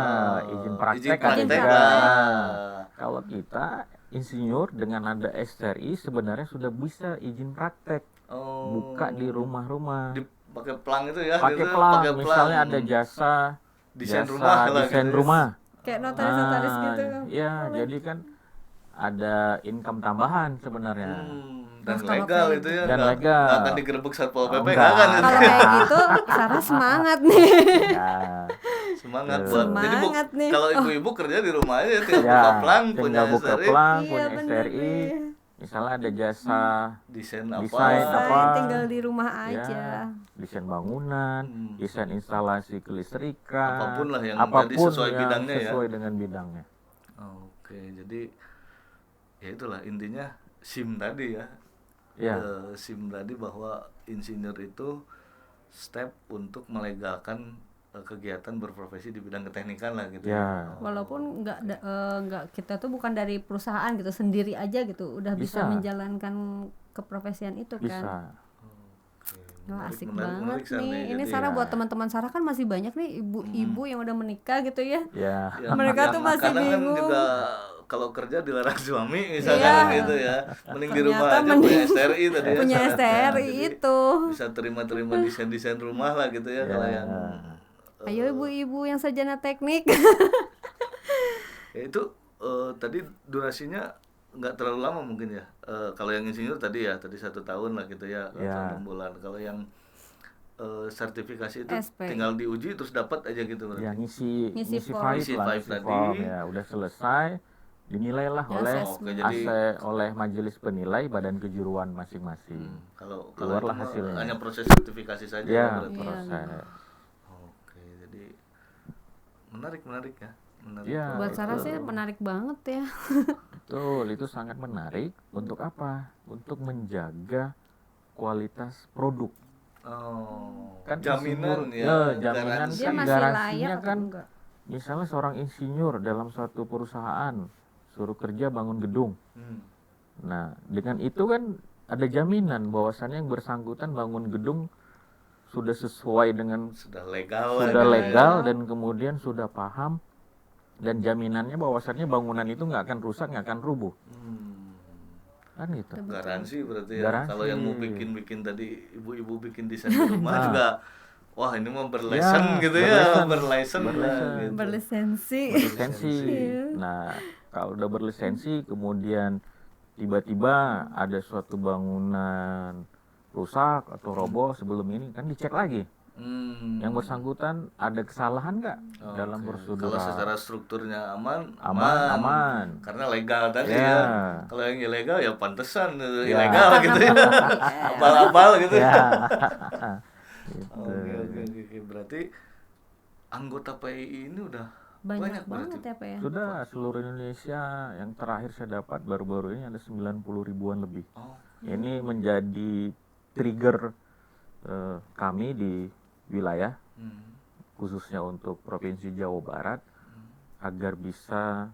izin praktek ada praktek. juga. Ah. Kalau kita insinyur dengan ada STRI sebenarnya sudah bisa izin praktek, Oh. buka di rumah-rumah. Pakai pelang itu ya, Pakai gitu, pelang, pakai misalnya ada jasa Desain jasa rumah lah desain gitu ya. rumah. Kayak notaris-notaris gitu. Ya, jadi kan ada income tambahan sebenarnya. Dan Nah, kalau legal kayak itu ya, Dan nggak- legal. nggak akan digerebek Satpol PP, enggak. nggak kan itu. Kalau kayak gitu, Sarah semangat nih. Ya, Semangat Tuh. buat jadi Semangat nih. kalau ibu-ibu kerja di rumah aja tinggal ya, buka pelang punya tinggal buka SRI, pelang, Iya, punya bener STRI. nih. Misalnya ada jasa desain apa Desain apa? Tinggal di rumah ya, aja. desain bangunan, Hmm. desain instalasi kelistrikan, Apapun lah yang apapun tadi sesuai yang bidangnya ya. sesuai dengan bidangnya. Oke, jadi ya itulah intinya SIM tadi ya. Ya, SIM tadi bahwa insinyur itu step untuk melegalkan kegiatan berprofesi di bidang keteknikan lah gitu. ya, Walaupun nggak kita tuh bukan dari perusahaan gitu, sendiri aja gitu, udah bisa, Bisa. menjalankan keprofesian itu kan. bisa. Oke, Wah, asik menarik, banget Sar, nih. Ini Jadi, Sarah ya. buat teman-teman Sarah kan masih banyak nih ibu-ibu yang udah menikah gitu ya. Ya, yang- Mereka yang tuh masih kadang kan bingung. juga kalau kerja dilarang suami misalkan Iya. gitu ya. Mending di rumah Ternyata aja mending punya STRI tadi ya. punya syaratnya. STRI Jadi itu. bisa terima-terima desain-desain rumah lah gitu ya, kalau yang Ayo ibu-ibu yang sarjana teknik. ya itu tadi durasinya nggak terlalu lama mungkin ya. Kalau yang insinyur tadi 1 tahun lah gitu ya, atau 6 bulan. Kalau yang sertifikasi itu SP. tinggal diuji terus dapat aja gitu berarti. Ya ngisi Ngisi form. file Ngisi lah, file ngisi tadi. form ya udah selesai, dinilailah Ya, oleh Oke, jadi oleh majelis penilai badan kejuruan masing-masing. kalau Keluarlah itu mah hasilnya. hanya proses sertifikasi saja Ya, berarti. proses. Oke, jadi menarik ya. Menarik. Ya, Buat Sarah itu. sih menarik banget ya. Betul, itu sangat menarik. Untuk apa? Untuk menjaga kualitas produk. Oh, Kan jaminan insinyur, ya, jaminan garansi. Dia kan masih garansinya layak atau kan enggak? misalnya seorang insinyur dalam suatu perusahaan suruh kerja bangun gedung. Hmm. Nah, dengan itu kan ada jaminan bahwasannya yang bersangkutan bangun gedung sudah sesuai dengan Sudah legal sudah lah, legal dan kemudian sudah paham dan jaminannya bahwasannya bangunan itu nggak akan rusak, nggak akan rubuh. Kan gitu. Garansi berarti ya. Garansi. Kalau yang mau bikin tadi ibu-ibu bikin desain di rumah juga, wah ini mah berlesen Ya, gitu ya, berlesen. lah gitu. Berlisensi. Berlisensi. Nah, kalau udah berlisensi kemudian tiba-tiba ada suatu bangunan rusak atau roboh sebelum ini kan dicek lagi. Yang bersangkutan ada kesalahan nggak dalam Oke. prosedur? Kalau secara strukturnya aman. Aman. Karena legal tadi Ya. ya. Kalau yang ilegal ya pantesan Ya. ilegal gitu ya. Abal-abal gitu Ya. ya. Gitu. Oke. Berarti anggota PII ini udah Banyak berarti. banget ya Pak ya. Sudah seluruh Indonesia yang terakhir saya dapat baru-baru ini ada 90 ribuan lebih. Oh. Ini menjadi trigger kami di wilayah khususnya untuk Provinsi Jawa Barat agar bisa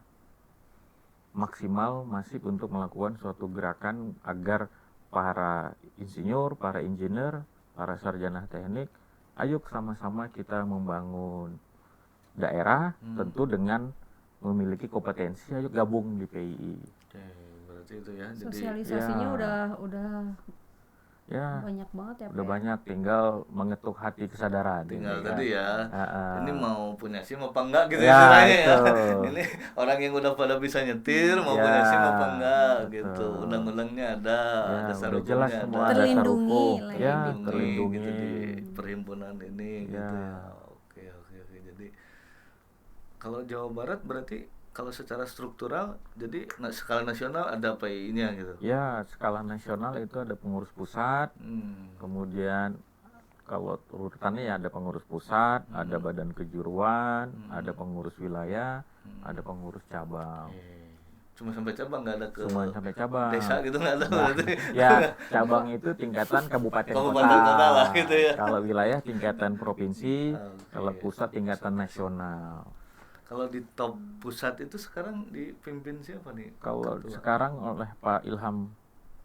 maksimal masif untuk melakukan suatu gerakan agar para insinyur, para engineer, para sarjana teknik, ayo sama-sama kita membangun daerah tentu dengan memiliki kompetensi, ayo gabung di PII. Oke, berarti itu ya. Jadi Sosialisasinya udah Ya, banyak banget ya Pak. udah ya. banyak, tinggal mengetuk hati kesadaran. tinggal ini tadi ya. Ah. Ini mau punya SIM apa enggak gitu Ya, istilahnya ya. itu. Ini orang yang udah pada bisa nyetir mau Ya, punya SIM apa enggak betul. gitu. Undang-undangnya ada, Ya, dasar udah jelas hukumnya semua ada. dasar Terlindungi hukum. lah Ya, ya, terlindungi. gitu di perhimpunan ini gitu Ya. ya. Oke. Jadi kalau Jawa Barat berarti kalau secara struktural jadi skala nasional ada PI-nya gitu. Ya, skala nasional itu ada pengurus pusat, kemudian kalau urutannya ya ada pengurus pusat, ada badan kejuruan, ada pengurus wilayah, ada pengurus cabang. Cuma sampai cabang nggak ada ke Cuma sampai cabang. desa gitu nggak ada Nah, berarti. ya, cabang itu tingkatan kabupaten Kabupaten kota lah gitu ya. Kalau wilayah tingkatan provinsi, Oke. kalau pusat tingkatan nasional. Kalau di top pusat itu sekarang dipimpin siapa nih? Kalau sekarang oleh Pak Ilham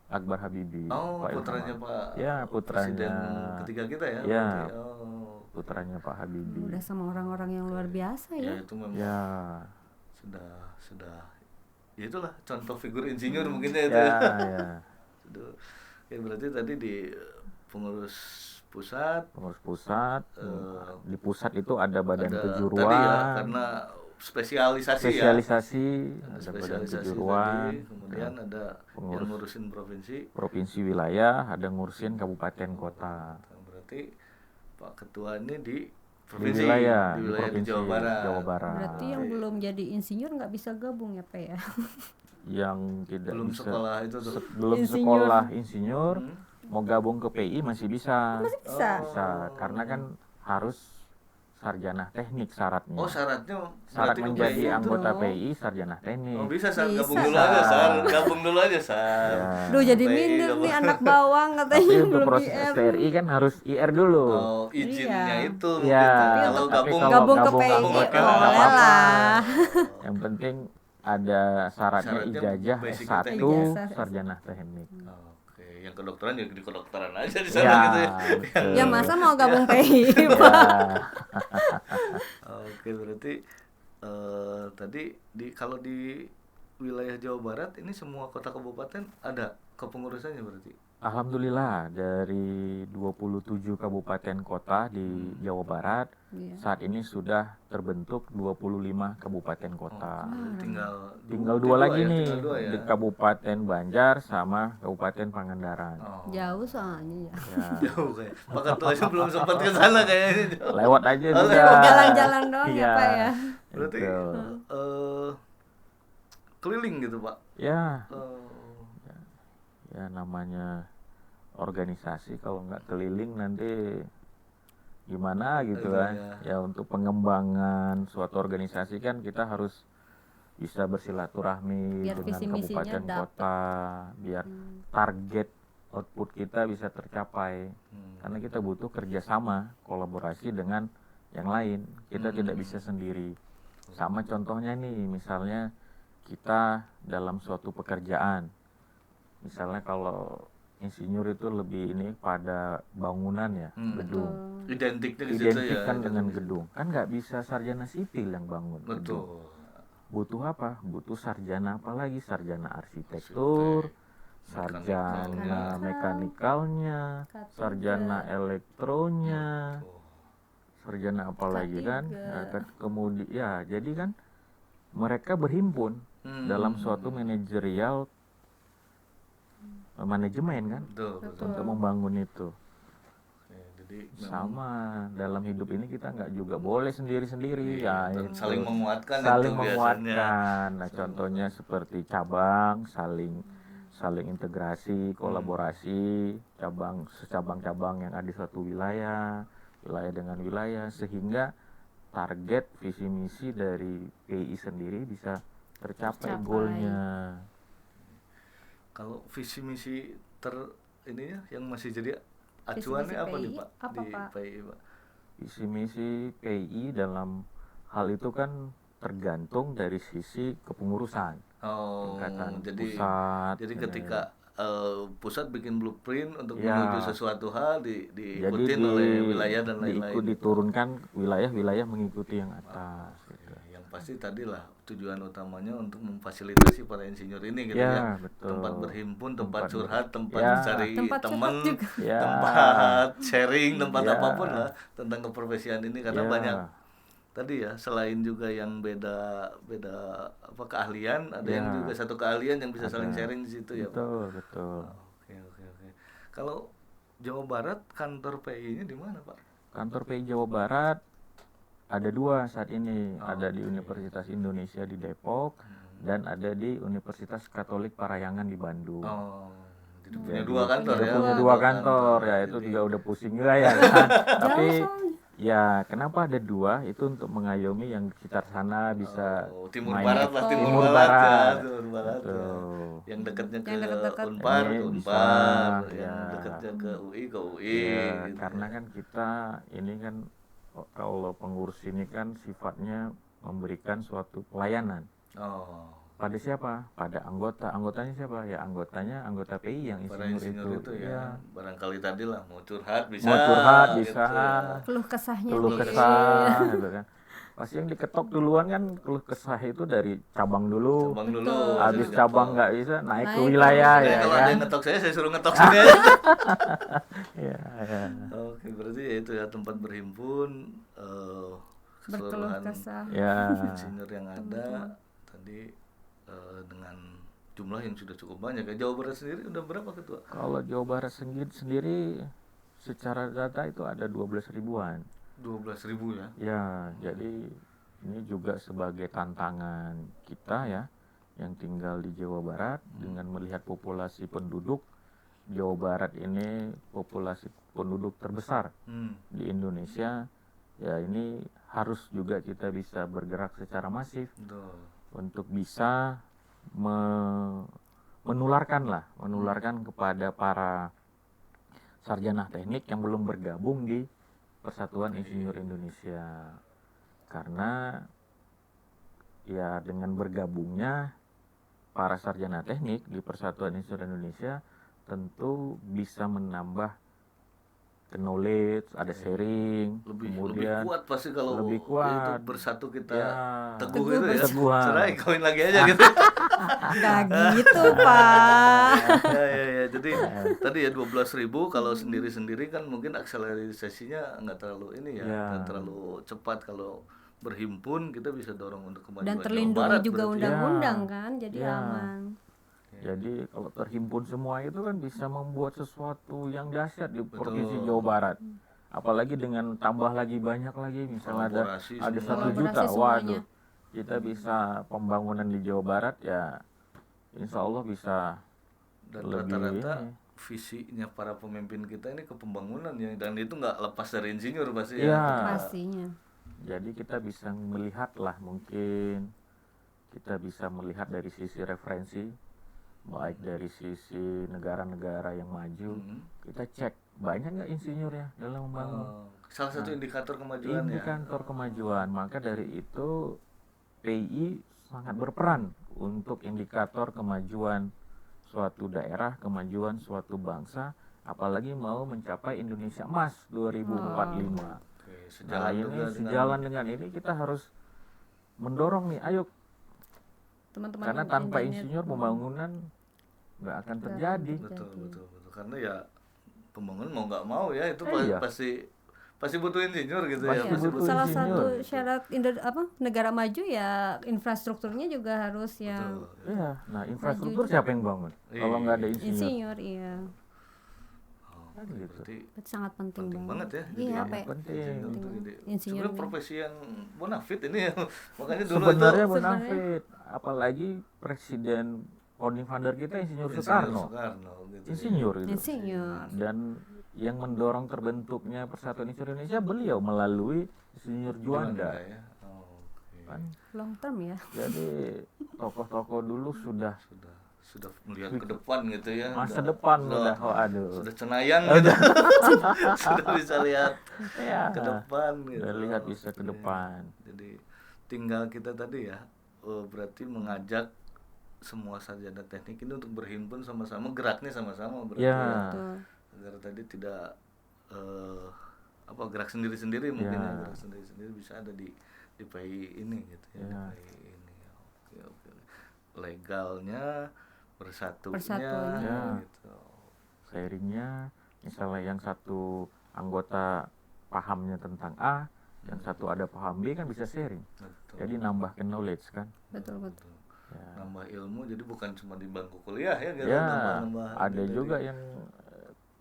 Akbar Habibie. Oh, Pak putranya Ilham. Pak Ya, putranya. Presiden ketiga kita ya. Ya. berarti. Oh. Putranya Pak Habibie. Udah sama orang-orang yang luar biasa Ya ya. itu memang Ya. sudah ya itulah contoh figur insinyur mungkin ya itu. Ya, ya. Sudah. Ya berarti tadi di pengurus pusat Pengurus pusat. Di pusat itu ada badan ada kejuruan. tadi ya karena spesialisasi spesialisasi, ya. ada badan Spesialisasi kejuruan. tadi, kemudian ada pengurus. yang ngurusin provinsi. Provinsi wilayah, ada ngurusin kabupaten kota. Nah, berarti Pak Ketua ini di provinsi, wilayah, di di provinsi Jawa Barat. Jawa Barat. Berarti yang belum jadi insinyur nggak bisa gabung ya Pak ya. Yang tidak Belum bisa sekolah itu tuh. belum Insinyur. sekolah insinyur mau gabung ke PI masih bisa. Bisa. Bisa, karena kan harus sarjana teknik syaratnya. Oh syaratnya Syarat berarti ke menjadi PI itu. anggota dong. PI sarjana teknik. Oh bisa Sar, gabung Bisa. dulu aja Sar, gabung dulu aja Sar. Ya. Duh jadi PI minder gabung. nih anak bawang katanya Tapi untuk belum proses IR. STRI kan harus IR dulu. Oh izinnya Iya. itu Ya, mungkin. tapi Kalau untuk- gabung kalau Gabung ke gabung- PI gabung ke PI, boleh nggak apa-apa. lah. Yang penting ada syaratnya Syaratnya ijazah basic S1 Ijazah. sarjana teknik. Oke, yang kedokteran ya di kedokteran aja di sana Ya, gitu ya. betul. Ya masa mau gabung PI Ya. Oke berarti tadi kalau di wilayah Jawa Barat ini semua kota kabupaten ada kepengurusannya berarti. Alhamdulillah dari 27 kabupaten kota di Jawa Barat Iya. saat ini sudah terbentuk 25 kabupaten kota. Tinggal Dua lagi ya, nih tinggal dua ya. di Kabupaten Banjar sama Kabupaten Pangandaran. Oh. Jauh soalnya ya. Ya, Jauh kayak. Pak Ketua aja belum sempat ke sana kayaknya. lewat aja Oh, juga. Jalan-jalan doang ya Iya. Pak ya. Berarti Gitu. keliling gitu Pak. Ya, Oh. ya namanya organisasi kalau nggak keliling nanti gimana gitu kan. Ya untuk pengembangan suatu organisasi kan kita harus bisa bersilaturahmi Biar dengan visi misinya kabupaten dapet. kota, biar target output kita bisa tercapai. Hmm. Karena kita butuh kerjasama, kolaborasi dengan yang lain. Kita tidak bisa sendiri. Sama contohnya nih, misalnya kita dalam suatu pekerjaan, misalnya kalau insinyur itu lebih ini pada bangunan ya, gedung. Identiknya di situ Identik ya. kan dengan gedung. Kan nggak bisa sarjana sipil yang bangun gedung. Betul. Butuh apa? Butuh sarjana apa lagi? Sarjana arsitektur, sarjana mekanikalnya, sarjana elektronya, sarjana apa lagi kan? Kemudian ya, jadi kan mereka berhimpun dalam suatu manajerial manajemen kan Betul. untuk membangun itu. Oke, jadi Sama dalam hidup ini kita nggak juga boleh sendiri-sendiri ya, dan itu. saling menguatkan Saling itu biasanya. menguatkan. Nah, contohnya seperti cabang saling integrasi, kolaborasi, cabang-cabang yang ada di suatu wilayah dengan wilayah, sehingga target visi misi dari PI sendiri bisa tercapai goalnya. Kalau visi misi ini ya yang masih jadi acuannya Visi apa nih PI Pak apa, di Pak? PI Pak? Visi misi PI dalam hal itu kan tergantung dari sisi kepengurusan. Oh, Tingkatan jadi pusat. ketika pusat bikin blueprint untuk Ya. menuju sesuatu hal Jadi diikutin oleh wilayah dan lain-lain. diturunkan wilayah mengikuti yang atas. Gitu. Yang pasti tadi lah tujuan utamanya untuk memfasilitasi para insinyur ini gitu Ya, ya. betul. Tempat berhimpun, tempat Tempat curhat, tempat Ya. cari Tempat teman, curhat juga. Ya. tempat sharing, tempat Ya. apapun lah tentang keprofesian ini karena Ya. banyak tadi ya, selain juga yang beda apa keahlian, ada yang Ya. juga satu keahlian yang bisa saling Ada. sharing di situ ya Pak. Betul. Oke. Kalau Jawa Barat kantor PI-nya di mana Pak? Kantor PI Jawa Barat ada 2 saat ini, ada di Universitas Indonesia di Depok dan ada di Universitas Katolik Parahyangan di Bandung. Oh, jadi punya 2 kantor ya. Punya 2 kantor ya, itu juga udah pusing juga ya kan. Tapi ya kenapa ada 2 itu untuk mengayomi yang di sekitar sana bisa Timur main Barat lah, Timur Timur Barat ya, Barat. Timur Barat ya. Betul. Yang dekatnya ke deket-deket. Unpar, Ini ke bisa, Unpar, ya. yang dekatnya ke UI, ke UI. Ya, gitu karena ya. kan kita ini kan kalau pengurus ini kan sifatnya memberikan suatu pelayanan. Oh, Pada siapa? Pada anggota. Anggotanya siapa? Ya anggota PI yang para insinyur itu ya. Ya. Barangkali tadi lah mau curhat bisa. Mau curhat bisa. gitu. Keluh kesahnya Keluh nih. kesah gitu kan. Pasti yang diketok duluan kan keluh kesah itu dari cabang dulu. Cabang dulu. Habis jadi cabang ngetok. nggak bisa naik ke Naik ke wilayah Ya, ya kalau ada kan. yang ngetok saya suruh ngetok sini aja. Ya, ya. Oke, berarti ya itu ya tempat berhimpun Berkeluh keseluruhan kesah. Ya. insinyur yang ada tadi dengan jumlah yang sudah cukup banyak ya. Jawa Barat sendiri udah berapa ketua? Kalau Jawa Barat sendiri secara data itu ada 12 ribuan. 12.000 ya. Ya, jadi ini juga sebagai tantangan kita ya yang tinggal di Jawa Barat dengan melihat populasi penduduk. Jawa Barat ini populasi penduduk terbesar di Indonesia. Ya, ini harus juga kita bisa bergerak secara masif Betul. untuk bisa menularkan kepada para sarjana teknik yang belum bergabung di Persatuan Insinyur Indonesia. Karena ya dengan bergabungnya para sarjana teknik di Persatuan Insinyur Indonesia tentu bisa menambah knowledge, ada sharing, Lebih kemudian kuat pasti kalau lebih kuat. itu bersatu kita Ya, teguh itu ya. teguhan. Cerai kawin lagi aja gitu. Nggak gitu, Pak. Ya. Jadi tadi ya 12.000 kalau sendiri-sendiri kan mungkin akselerasinya nggak terlalu ini ya, Ya. nggak terlalu cepat. Kalau berhimpun kita bisa dorong untuk kemajuan Dan Jawa terlindungi Barat juga berarti. undang-undang kan, jadi Ya. aman. Jadi kalau terhimpun semua itu kan bisa membuat sesuatu yang dahsyat di Provinsi Betul. Jawa Barat. Apalagi dengan tambah lagi banyak lagi, misalnya Kolaborasi ada semua. 1 juta, Kolaborasi semuanya. waduh, kita bisa pembangunan di Jawa Barat ya, insya Allah bisa Dan lebih rata-rata ini. visinya para pemimpin kita ini ke pembangunan ya, dan itu nggak lepas dari insinyur pasti Iya. ya. Pastinya. Jadi kita bisa melihat lah, mungkin kita bisa melihat dari sisi referensi, baik dari sisi negara-negara yang maju, kita cek banyak nggak insinyurnya dalam membangun. Salah satu indikator kemajuan ya. Indikator kemajuan. Maka dari itu PII sangat berperan untuk indikator kemajuan suatu daerah, kemajuan suatu bangsa, apalagi mau mencapai Indonesia Emas 2045. Oke, Nah, sejalan ini juga dengan sejalan dengan ini kita harus mendorong nih, ayo, Teman-teman karena tanpa insinyur, insinyur pembangunan nggak akan terjadi. betul. Karena ya pembangunan mau nggak mau ya itu Iya. pasti butuh insinyur gitu Pasti ya. butuh salah insinyur. satu syarat negara maju ya infrastrukturnya juga harus yang Betul. Iya, nah infrastruktur siapa yang bangun? Kalau nggak ada insinyur, insinyur, iya. kan gitu. Berarti Itu sangat penting banget ya. Iya, jadi Pak. Penting. insinyur tuh jadi Insinyur sebenarnya ini. profesi yang bonafit ini ya. Makanya dulu Sebenarnya itu bonafit, apalagi presiden founding father kita Insinyur Soekarno, gitu. insinyur gitu. Insinyur. Dan yang mendorong terbentuknya Persatuan Insinyur Indonesia beliau melalui Insinyur Juanda. Ya. Oke. Kan? Long term ya. Jadi tokoh-tokoh dulu sudah Sudah melihat ke depan gitu ya. masa depan udah, oh aduh. Sudah cenayang gitu. Sudah bisa lihat Ya, ke depan gitu. udah lihat bisa ke Iya. depan. Jadi tinggal kita tadi ya, berarti mengajak semua sarjana teknik ini untuk berhimpun sama-sama, geraknya sama-sama berarti Ya. ya. Betul. Agar tadi tidak gerak sendiri-sendiri mungkin Ya. ya, gerak sendiri-sendiri bisa ada di PI ini gitu ya, Ya. di PI ini. Oke. Legalnya, bersatunya Ya. gitu. Sharingnya, misalnya yang satu anggota pahamnya tentang A, yang satu ada paham B, kan bisa sharing. Betul. Jadi nambah knowledge kan. Betul. Ya. Nambah ilmu, jadi bukan cuma di bangku kuliah ya, gitu. Ya, Nambah ada dari- juga yang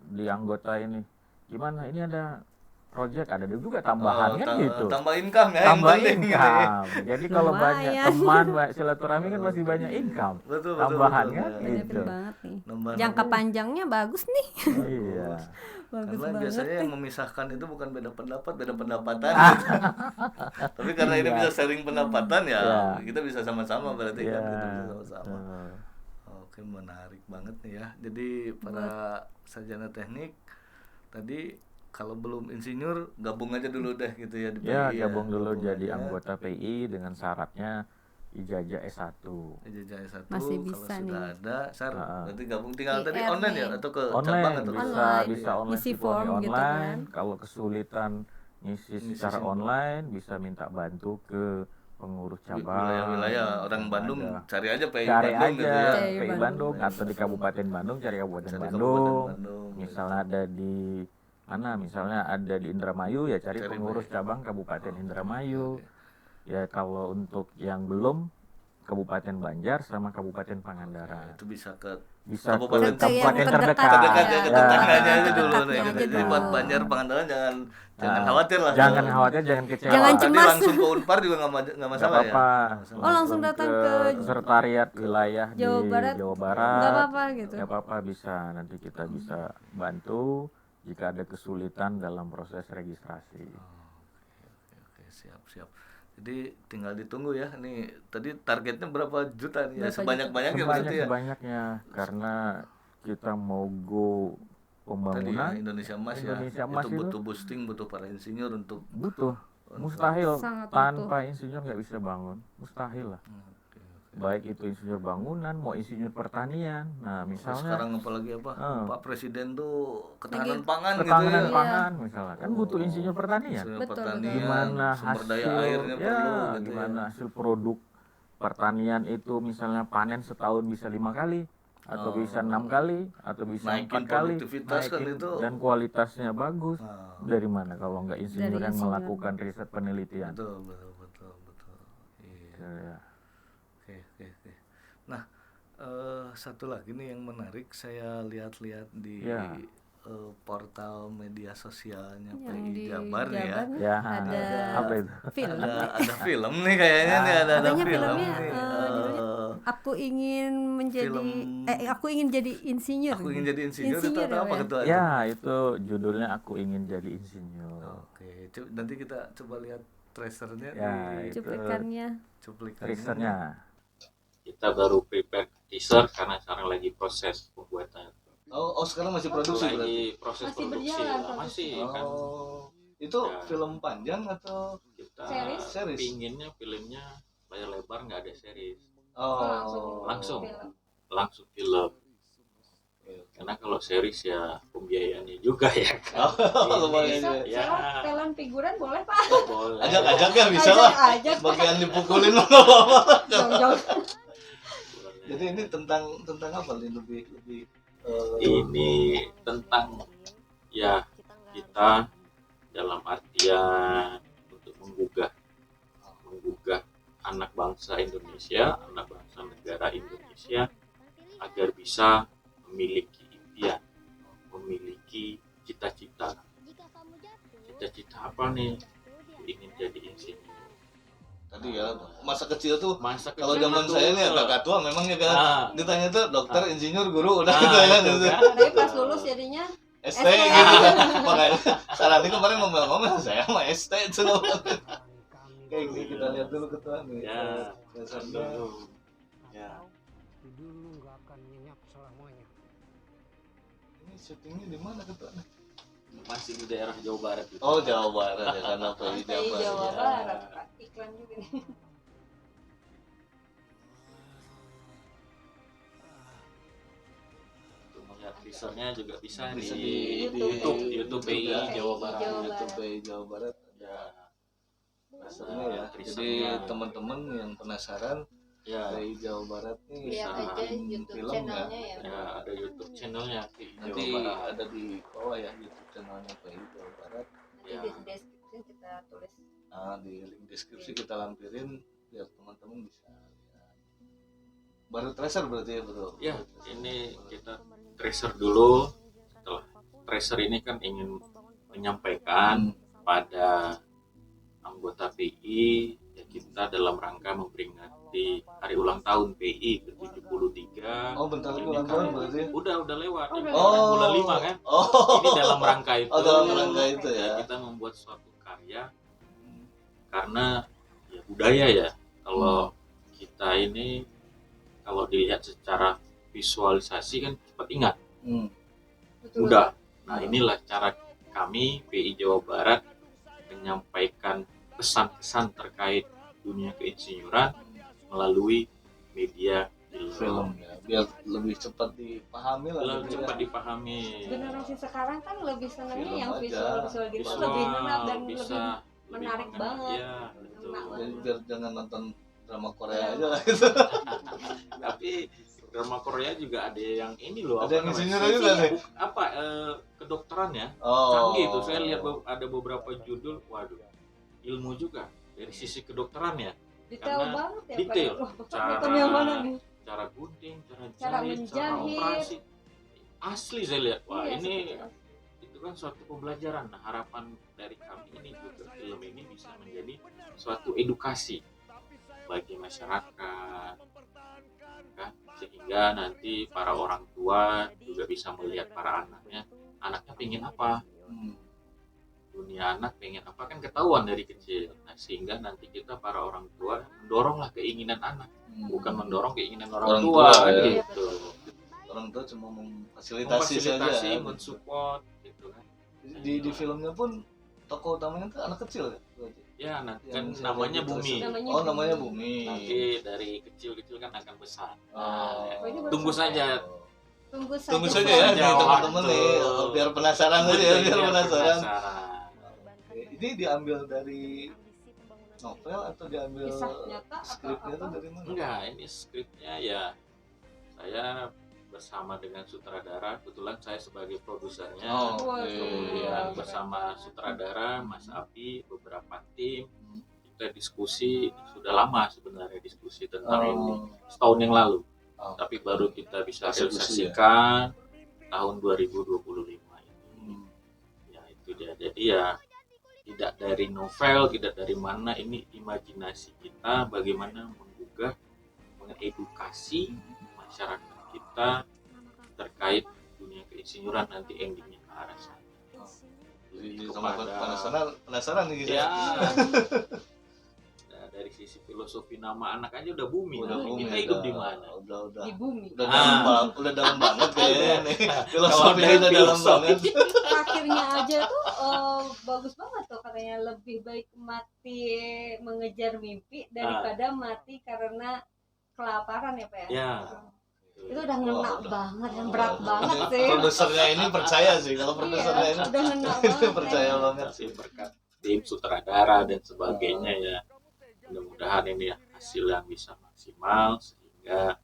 di anggota ini, gimana ini ada project, ada juga tambahan kan gitu. Tambah income ya, yang Tambah penting gitu ya. income. Jadi kalau banyak Lumayan. teman, silaturahmi kan masih banyak income. Betul, Tambahan betul, kan ya. Benefit gitu. banget nih. Nambah- Jangka panjangnya bagus nih. Iya. Bagus Karena banget. biasanya yang memisahkan itu bukan beda pendapat, beda pendapatan. Ah. gitu. Tapi karena ini Iya. bisa sharing pendapatan ya, Iya. kita bisa sama-sama berarti kan, Iya. kita bisa sama-sama. Betul. Oke, menarik banget nih ya. Jadi para sarjana teknik tadi kalau belum insinyur gabung aja dulu deh gitu ya di Ya, PI gabung dulu jadi aja. anggota PI dengan syaratnya ijazah S1. Ijazah S1 Masih kalau bisa sudah nih. ada berarti gabung tinggal tadi IR online ya nih. atau ke cabang Online atau ke bisa Online. bisa online Ngisi Siponi form gitu online. kan. Kalau kesulitan ngisi secara sendiri. online bisa minta bantu ke pengurus cabang. wilayah-wilayah orang yang Bandung ada. cari aja PI Cari Bandung aja gitu ya. Cari PI Bandung. Bandung atau di Kabupaten Bandung cari Kabupaten Cari Bandung. Kabupaten Bandung, Misalnya ada di mana? Misalnya ada di Indramayu ya cari Cari pengurus PI. cabang Kabupaten Indramayu. Ya kalau untuk yang belum, Kabupaten Banjar sama Kabupaten Pangandaran. Itu bisa ke Bisa Kabupaten ke kabupaten yang terdekat. terdekat ya, ke Ya. tetangganya aja dulu Terdekatnya nih. aja Jadi dulu. buat Banjar Pangandaran jangan Nah, khawatir lah. Jangan khawatir, jangan kecewa. Jangan Tadi cemas. langsung ke Unpar juga nggak Nggak masalah ya. apa-apa. Nggak masalah. Oh, langsung datang ke sekretariat wilayah Jawa di Barat. Jawa Barat. Nggak apa-apa gitu. Nggak apa-apa, bisa. Nanti kita bisa bantu jika ada kesulitan dalam proses registrasi. Oke, siap. Jadi tinggal ditunggu ya. Nih tadi targetnya berapa juta nih? Ya, Berapa sebanyak-banyaknya berarti ya. Sebanyak-banyaknya karena kita mau go Tadi ya, pembangunan Indonesia Emas ya. Indonesia Emas Itu itu butuh boosting, butuh para insinyur untuk butuh. Mustahil Sangat tanpa insinyur nggak bisa bangun. Mustahil lah. Oke. Baik itu insinyur bangunan, mau insinyur pertanian. Nah, misalnya Sekarang apalagi apa? Pak Presiden tuh Lagi ketahanan pangan gitu ketahanan ya. pangan misalnya kan butuh insinyur pertanian. Insinyur Betul, pertanian, Gimana sumber hasil daya airnya ya, perlu gitu gimana ya. hasil produk pertanian itu misalnya panen setahun bisa 5 kali atau bisa 6 kali atau bisa Naikin 4 kali, produktivitas kan itu. dan kualitasnya bagus. Nah, Dari mana kalau nggak insinyur Dari yang insinyur. melakukan riset penelitian? betul. Iya. Ya. Oke. Nah, satu lagi nih yang menarik, saya lihat-lihat di Ya. portal media sosialnya Yang PI di Jabar nih ya. nih Ya, ada apa itu? film. Ada film nih kayaknya nih, ada Katanya film filmnya, nih. judulnya Aku ingin menjadi Film- aku ingin jadi insinyur. Aku ingin jadi insinyur itu Insinyur atau apa ya? ketua? Ya, itu judulnya Aku Ingin Jadi Insinyur. Oke, nanti kita coba lihat trailernya Ya, di itu Cuplikannya. cuplikannya. Teasernya. Kita baru prepare teaser karena sekarang lagi proses pembuatan. Oh, sekarang masih produksi berarti. Lagi proses Masih produksi berjalan lah. produksi. Masih kan Oh, itu Ya. film panjang atau kita Series? pinginnya filmnya layar lebar, nggak ada series, langsung. langsung film. Karena kalau series ya pembiayaannya juga ya kan. Lumayan Ini, ya. Talent figuran boleh Pak? Boleh. Ajak ya bisa lah. Ajak. Bagian dipukulin mah nggak apa-apa. Jauh-jauh. Jadi ini tentang apa nih, lebih Ini tentang ya kita dalam artian untuk menggugah anak bangsa Indonesia, anak bangsa negara Indonesia agar bisa memiliki impian, memiliki cita-cita. Cita-cita apa nih? Ingin jadi insinyur. tadi ya masa kecil tuh. Masa Kalau kecil zaman tuh, saya nih kakak tua memang ya kan Nah. ditanya tuh dokter, insinyur, guru udah Nah, gitu ya itu gitu. kan. Tapi pas lulus jadinya ST gitu kan. Makanya Sarani kemarin ngomong saya mah ST itu. Kayak gini kita lihat dulu ketua nih. Ya, Dasarnya. ya. Dulu nggak akan nyenyak selamanya. Ini syutingnya di mana ketua? Masih di daerah Jawa Barat gitu. Oh, Jawa Barat ya, karena PI PI Jawa ya. Barat, Pak. Iklan juga nih. Untuk melihat teasernya juga bisa Bisa di YouTube PI ya. Jawa Barat. Jawa YouTube Barat. PI Jawa Barat. Ya, Dasarnya ya. Jadi teasernya. teman-teman yang penasaran ya, PI Jawa Barat nih Lihat Bisa. aja YouTube film channelnya ya. ya ada YouTube channelnya PI Jawa Nanti Barat. ada di bawah ya YouTube channelnya PI Jawa Barat. Nanti Ya. di deskripsi kita tulis. Nah, di link deskripsi kita lampirin biar teman-teman bisa lihat. Baru tracer berarti ya, bro? Ya, ini kita tracer dulu. Setelah tracer ini kan ingin menyampaikan pada anggota PI ya, kita dalam rangka memperingati hari ulang tahun PI ke-73. Oh, bentar lagi Ini ulang kan tahun berarti ya? udah lewat. Oh, Ini udah lewat. bulan 5 kan. Oh. Ini dalam rangka itu. Oh, dalam rangka itu ya. Kita membuat suatu karya karena ya budaya ya. Kalau kita ini kalau dilihat secara visualisasi kan cepat ingat, Hmm. Betul. mudah. Nah, inilah cara kami PI Jawa Barat menyampaikan pesan-pesan terkait dunia keinsinyuran melalui media Film ya, biar lebih cepat dipahami lah. Lebih gitu cepat ya. dipahami. Generasi sekarang kan lebih senangnya Film yang aja. visual-visual gitu Visual lebih ngena dan bisa lebih menarik mengena. banget. Ya, betul. Ngena Jadi biar jangan nonton drama Korea aja lah gitu. Tapi drama Korea juga ada yang ini loh. Ada yang namanya? insinyur juga nih. Apa kedokteran ya? Oh. Canggih itu. Saya lihat ada beberapa judul, waduh, ilmu juga dari sisi kedokteran ya. detail Karena banget ya detail. Pak. Cara- Nonton yang mana nih? Cara gunting, cara Cara jahit, cara menjahit. operasi. Asli saya lihat. Wah, Iya, ini seperti itu kan suatu pembelajaran. Nah, harapan dari kami ini juga film ini bisa menjadi suatu edukasi bagi masyarakat, kan? Sehingga nanti para orang tua juga bisa melihat para anaknya pengen apa, Hmm. dunia anak pengen apa kan ketahuan dari kecil. Nah, sehingga nanti kita para orang tua mendoronglah keinginan anak, bukan mendorong keinginan orang, Orang tua, tua, ya. gitu. Orang tua cuma memfasilitasi saja. Memfasilitasi, mensupport gitu kan. Di filmnya pun tokoh utamanya tuh anak kecil ya? Berarti? Ya, nanti Yang kan bisa namanya jadi Bumi. Namanya Oh, namanya Bumi. Nanti dari kecil-kecil kan akan besar. Oh. Oh, ini baru Tunggu sampai. saja. Tunggu saja. Tunggu saja Tunggu ya saja nih teman-teman waktu. nih, biar penasaran saja ya, biar penasaran. penasaran. Ini diambil dari novel atau diambil Kisah nyata atau skripnya apa? tuh dari mana? Enggak, ini skripnya ya saya bersama dengan sutradara, kebetulan saya sebagai produsernya. Oh, Wah, oke. Kemudian bersama sutradara, Mas Abi, beberapa tim, kita diskusi, sudah lama sebenarnya diskusi tentang ini, setahun yang lalu. Oh. Tapi baru kita bisa Eksekusi ya? realisasikan tahun 2025 ini. Hmm. Ya itu dia. Jadi ya tidak dari novel, tidak dari mana, ini imajinasi kita bagaimana menggugah, mengedukasi masyarakat kita terkait dunia keinsinyuran, nanti endingnya ke arah sana. Jadi Kepada- penasaran nih gitu. Ya. Nah, dari sisi filosofi nama anak aja udah booming. Udah Nah, booming, kita hidup udah. di mana? Udah Di bumi. udah dalam banget kayaknya nih. Kalau Filosofinya dari udah dalam filosofi. banget. Terakhirnya aja tuh bagus banget tuh, katanya lebih baik mati mengejar mimpi daripada mati karena kelaparan ya Pak ya. Ya. Itu udah ngena udah. banget dan berat banget sih. Produsernya ini percaya sih, kalau produsernya Iya, ini udah ngena ini banget. percaya banget Tapi sih. berkat tim sutradara dan sebagainya ya, mudah-mudahan ini ya hasil yang bisa maksimal sehingga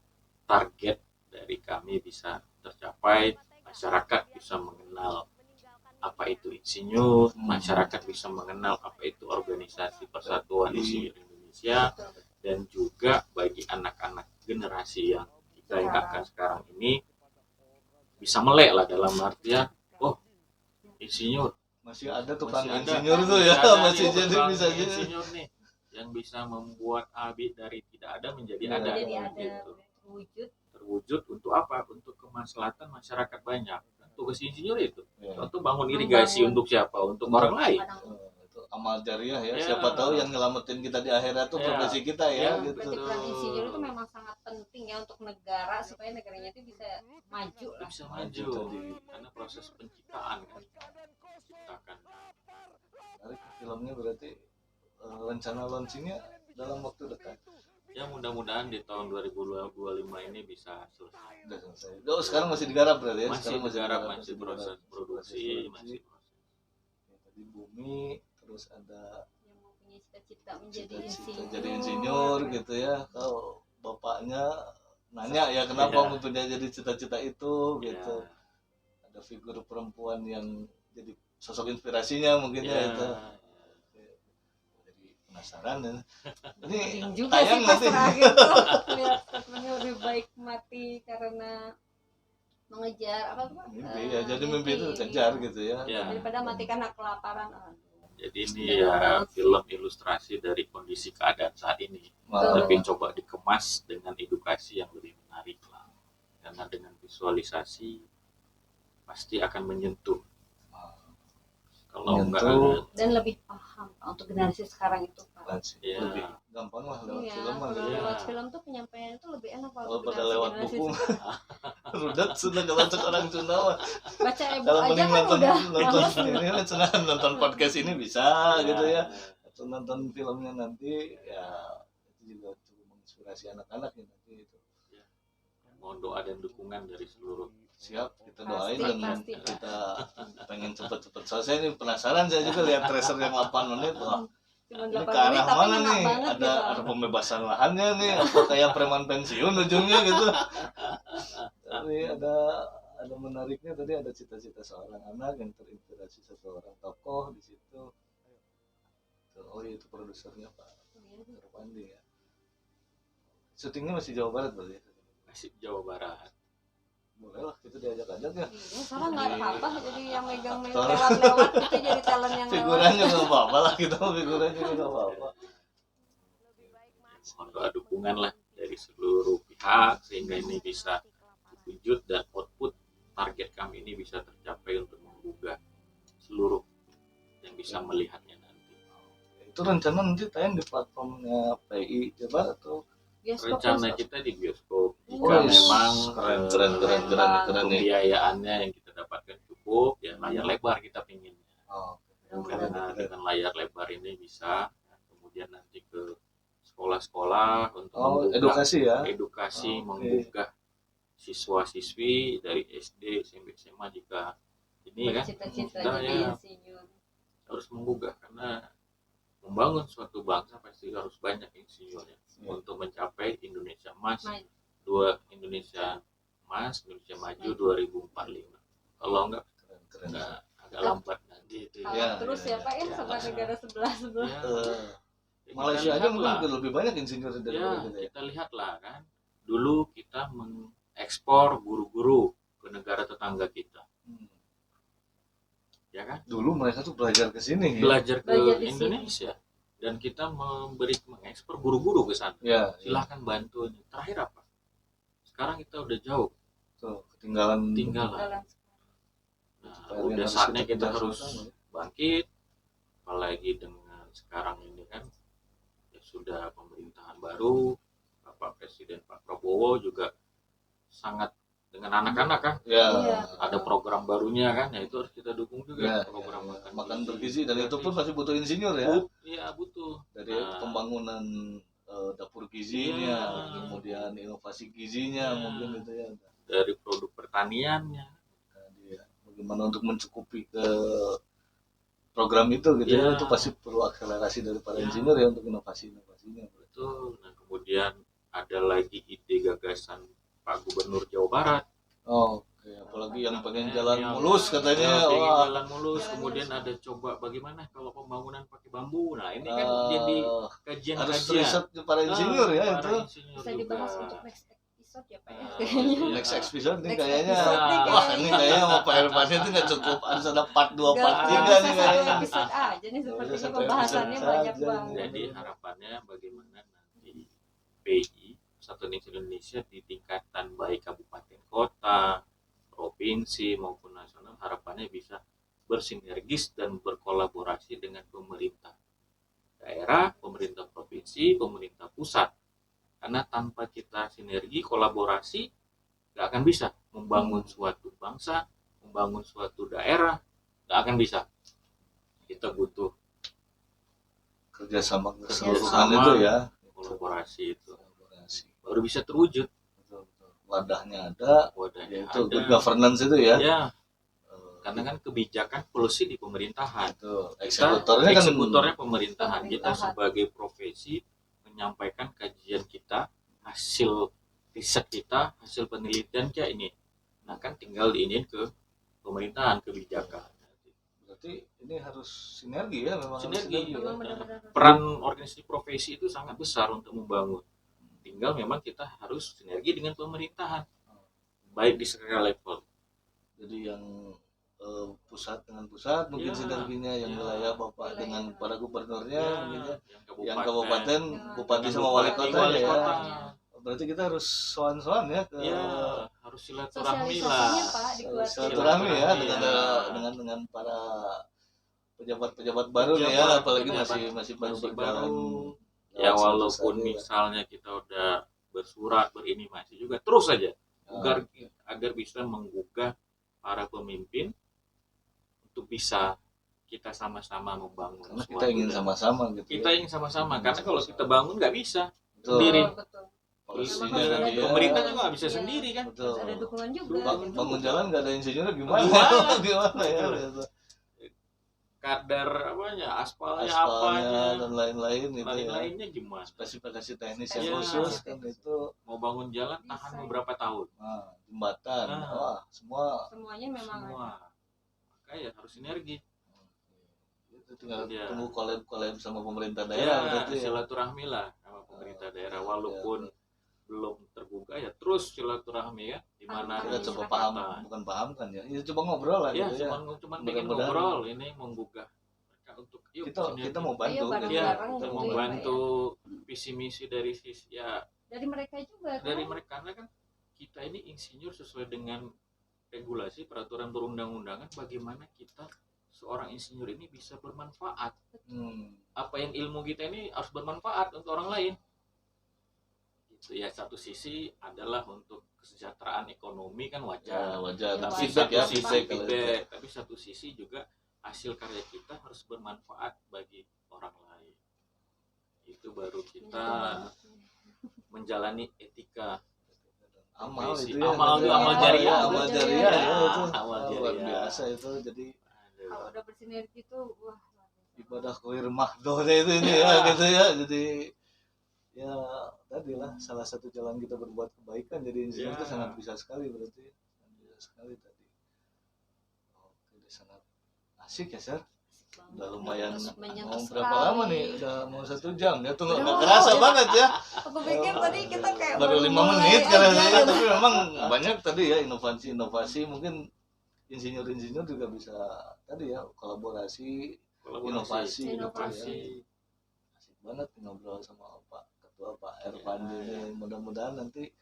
target dari kami bisa tercapai, masyarakat bisa mengenal apa itu insinyur, masyarakat bisa mengenal apa itu organisasi Persatuan Insinyur Indonesia, dan juga bagi anak-anak generasi yang kita ingatkan sekarang ini bisa melek lah, dalam artian oh insinyur Masih ada tukang masih ada, insinyur tuh ya, ada masih nih jadi tukang bisa jadi. insinyur nih yang bisa membuat habit dari tidak ada menjadi Iya, ada, Jadi ada gitu. wujud. Terwujud untuk apa? Untuk kemaslahatan masyarakat banyak. Tugas insinyur itu Ya. untuk bangun irigasi untuk siapa? Untuk orang lain. Itu amal jariah ya. Ya. Siapa tahu yang nyelamatin kita di akhirat tuh Ya. profesi kita ya, Ya, gitu. Berarti peran insinyur itu memang sangat penting ya untuk negara, supaya negaranya itu bisa maju lah. Bisa Maju maju tadi. karena proses penciptaan kan. Ciptakan. Menarik filmnya berarti rencana launchingnya dalam waktu dekat. Ya mudah-mudahan di tahun 2025 ini bisa selesai. Udah selesai. Oh, sekarang masih digarap berarti ya? Masih Sekarang digarap, digarap, masih digarap. proses produksi, masih proses. Ya, tadi Bumi, terus ada Yang mempunyai cita-cita menjadi cita-cita insinyur. jadi insinyur gitu ya. Kalau bapaknya nanya ya kenapa Iya. mempunyai jadi cita-cita itu gitu. Ya. Ada figur perempuan yang jadi sosok inspirasinya mungkin ya Ya. itu. Jadi penasaran ya. Ini Penting juga tayang sih pas nanti. terakhir tuh lihat statementnya lebih baik mati karena mengejar apa tuh Pak? Mimpi ya, jadi mimpi itu kejar gitu ya. Ya. Daripada mati karena kelaparan. Aduh. Jadi ini ya film ilustrasi dari kondisi keadaan saat ini. Wah, Tapi coba dikemas dengan edukasi yang lebih menarik lah. Karena dengan visualisasi pasti akan menyentuh. Kalau enggak Menyentuh. ada, Dan lebih paham Pak, untuk generasi sekarang itu Pak. ya, lebih gampang lah lewat Iya, film mah kalau gitu. ya. lewat film tuh penyampaian itu lebih enak Pak. Kalau untuk pada generasi- lewat generasi buku sekarang. rudet sudah kalau cek orang Sunda mah. Baca e-book Kalau aja mending kan nonton udah nonton males. ini lah, cenah nonton podcast ini bisa gitu ya. Atau nonton filmnya nanti ya itu juga cukup menginspirasi anak-anak ya nanti itu. mohon doa dan dukungan dari seluruh. Siap, kita Pasti, doain dan pasti. kita pengen cepet-cepet selesai. Ini penasaran saya juga lihat tracer yang 8 menit. Wah, Cuma ini 8 ke arah menit tapi mana ngena nih? banget Ada gitu. pembebasan lahannya nih, apa kayak preman pensiun ujungnya gitu. Tapi ada menariknya tadi, ada cita-cita seorang anak yang terinspirasi seseorang tokoh di situ. Oh iya, itu produsernya Pak Erpandi ya. Syutingnya masih Jawa Barat berarti. Masih Jawa Barat. Boleh lah, kita diajak-ajak ya. Iya, salah nggak apa-apa jadi yang megang Aktor. lewat-lewat gitu, jadi talent yang lewat. Figurannya nggak apa-apa lah, kita figurannya nggak apa-apa. Mohon doa dukungan lah dari seluruh pihak sehingga ini bisa terwujud dan output target kami ini bisa tercapai untuk menggugah seluruh yang bisa melihatnya nanti. Itu rencana nanti tayang di platformnya PI Jabar atau Bioskop, Rencana bioskop. kita di bioskop jika Wih, memang keren nih. pembiayaannya yang kita dapatkan cukup, ya layar lebar kita pinginnya. Oh, Karena dengan layar lebar ini bisa kemudian nanti ke sekolah-sekolah untuk menggugah edukasi ya. edukasi, Oke. menggugah siswa-siswi dari SD, SMP, SMA jika ini kan Cita-cita Nah, jadi ya. insinyur. harus menggugah karena membangun suatu bangsa pasti harus banyak insinyurnya Ya. untuk mencapai Indonesia emas Maju. Indonesia maju 2045. Kalau enggak Keren. agak lambat nanti itu. Kalah Ya, terus ya, ya Pak ya ya. sama negara sebelah. Ya, Eh, kita Malaysia aja mungkin lihatlah. lebih banyak insinyur Ya, daripada kita ya. kita lihatlah kan. Dulu kita mengekspor guru-guru ke negara tetangga kita, Hmm. ya kan? Dulu mereka tuh belajar ke sini ya. Belajar ke Belajar di sini. Indonesia dan kita mengekspor guru-guru ke sana. Ya, Silahkan bantu ini. Terakhir apa? Sekarang kita udah jauh, tuh, ketinggalan. tinggalan. Nah, PR yang udah harus saatnya kita kita kejar harus sama-sama ya. bangkit. Apalagi dengan sekarang ini kan ya sudah pemerintahan baru, Bapak Presiden Pak Prabowo juga sangat dengan anak-anak kan. Ya. Iya. Ada program barunya kan, ya itu harus kita dukung juga. Ya, Program makan bergizi dan itu pun masih butuh insinyur ya. Iya butuh. Dari Nah, pembangunan dapur gizinya, Iya. kemudian inovasi gizinya Iya. mungkin gitu ya. dari produk pertaniannya. Nah, bagaimana untuk mencukupi ke program itu gitu ya, Ya. itu pasti perlu akselerasi dari para Ya. insinyur ya untuk inovasinya. Betul. Nah kemudian ada lagi ide gagasan Pak Gubernur Jawa Barat. Oke, apalagi yang pengen jalan Yang- mulus katanya. pengen Wah. jalan mulus. Kemudian ada coba bagaimana kalau pembangunan pakai bambu. Nah ini kan eh, jadi harus kajian-kajian. riset para insinyur ya Para itu. insinyur Bisa juga. dibahas untuk next episode ya Pak ya. Nah, Kayaknya. iya. Next episode nih Next kayaknya. episode nih Wah, kayaknya. ini kayaknya mau Pak Irfan itu nggak cukup. Harus ada part 2, Nggak part 3 bisa nih satu kayaknya. episode aja nih sepertinya Bisa satu pembahasannya episode banyak saja banget. nih. Jadi harapannya bagaimana nanti PI Persatuan Insinyur Indonesia di tingkatan baik kabupaten kota, provinsi maupun nasional harapannya bisa bersinergis dan berkolaborasi dengan pemerintah daerah, pemerintah provinsi, pemerintah pusat. Karena tanpa kita sinergi, kolaborasi, nggak akan bisa membangun suatu bangsa, membangun suatu daerah, nggak akan bisa. Kita butuh Kerjasama Kerjasama. keseluruhan itu ya. kolaborasi itu. Kolaborasi. Baru bisa terwujud. Betul. Wadahnya ada, Wadahnya yaitu ada. good governance itu ya. Ya, Eh, karena kan kebijakan polisi di pemerintahan. itu Kita eksekutornya kan eksekutornya pemerintahan. Kita Pemerintahan. sebagai profesi menyampaikan kajian kita, hasil riset kita, hasil penelitian kayak ini. Nah kan tinggal diinin ke pemerintahan kebijakan. berarti ini harus sinergi ya, memang harus Sinergi. ya. Memang benar-benar. Peran organisasi profesi itu sangat besar untuk membangun. Tinggal memang kita harus sinergi dengan pemerintahan, baik di segala level. Jadi yang pusat dengan pusat mungkin Ya, sinerginya, yang ya. wilayah Bapak Wilayah. dengan para gubernurnya Ya, mungkin ya. yang Yang kabupaten, Ya. bupati dengan sama wali bupati, kota wali ya. kota. Berarti kita harus soan-soan ya ke Ya, harus silaturahmi Sosialisasinya lah. Pak dikuatkan. silaturahmi ya Silaturahmi, dengan ya. dengan para pejabat-pejabat baru nih ya, Pejabat, apalagi pejabat. masih baru Masih berjalan. baru. dalam Ya satu walaupun saat ya. misalnya kita udah bersurat berini masih juga terus saja Ah, agar bisa menggugah para pemimpin untuk bisa kita sama-sama membangun karena kita suatu ingin daerah. sama-sama gitu. Kita ya. ingin sama-sama Ingin karena kalau sama-sama. kita bangun nggak bisa Betul. sendiri. Betul. Polisinya Memang kan harus dia. Pemerintah juga nggak bisa Iya. sendiri kan. Betul. Ada dukungan juga. Bangun, gitu. bangun jalan nggak ada insinyurnya gimana? Gimana? Gimana ya? Betul. Gitu. Kadar apanya, aspalnya, Aspalnya apanya, dan lain-lain gitu ya. lain-lainnya gimana? Spesifikasi teknis yang Iya. khusus kan itu. Mau bangun jalan tahan Bisa. beberapa tahun. Nah, jembatan, Nah. wah semua Semuanya memang ada. Semua. Makanya harus sinergi. itu tinggal Iya. tunggu collab sama pemerintah Ya, daerah berarti ya. silaturahmi lah sama pemerintah daerah walaupun Iya. belum terbuka ya terus silaturahmi ya di mana Kita Kita ada coba Masyarakat. paham, kesempatan. bukan paham kan ya. Ya coba ngobrol lah Ya, gitu ya. cuman pengen Mudah-mudahan. ngobrol ini menggugah mereka untuk yuk Kita sinergi. kita mau bantu Ayo gitu. bareng-bareng Ya, gitu untuk ya, Pak, membantu visi misi dari sisi ya Dari mereka juga kan. dari mereka karena kan kita ini insinyur sesuai dengan regulasi peraturan perundang-undangan bagaimana kita seorang insinyur ini bisa bermanfaat. Apa yang ilmu kita ini harus bermanfaat untuk orang lain. Itu ya satu sisi adalah untuk kesejahteraan ekonomi kan Ya wajar. wajar. Ya, Nah, wajar. feedback ya, Satu sisi feedback kalau itu. feedback, tapi satu sisi juga hasil karya kita harus bermanfaat bagi orang lain. Itu baru kita menjalani etika. Amal Profesi. itu ya. Amal itu, amal jariah. Amal jariah ya itu. Amal Luar jariah. biasa itu. Jadi Kalau udah bersinergi tuh wah luar biasa. ibadah kuir mahdoh itu ini ya gitu ya. Jadi ya tadilah salah satu jalan kita berbuat kebaikan jadi insinyur itu sangat bisa sekali berarti. Sangat bisa sekali tadi. Oke, sangat asik ya, Sir. Udah lumayan mau berapa lama nih? Udah mau 1 jam ya tuh nggak kerasa banget ya. Aku pikir tadi kita kayak baru 5 menit karena tapi memang banyak tadi ya inovasi mungkin insinyur juga bisa tadi ya kolaborasi inovasi. Asik banget ngobrol sama Pak Ketua Pak Erpandi ini. Mudah-mudahan nanti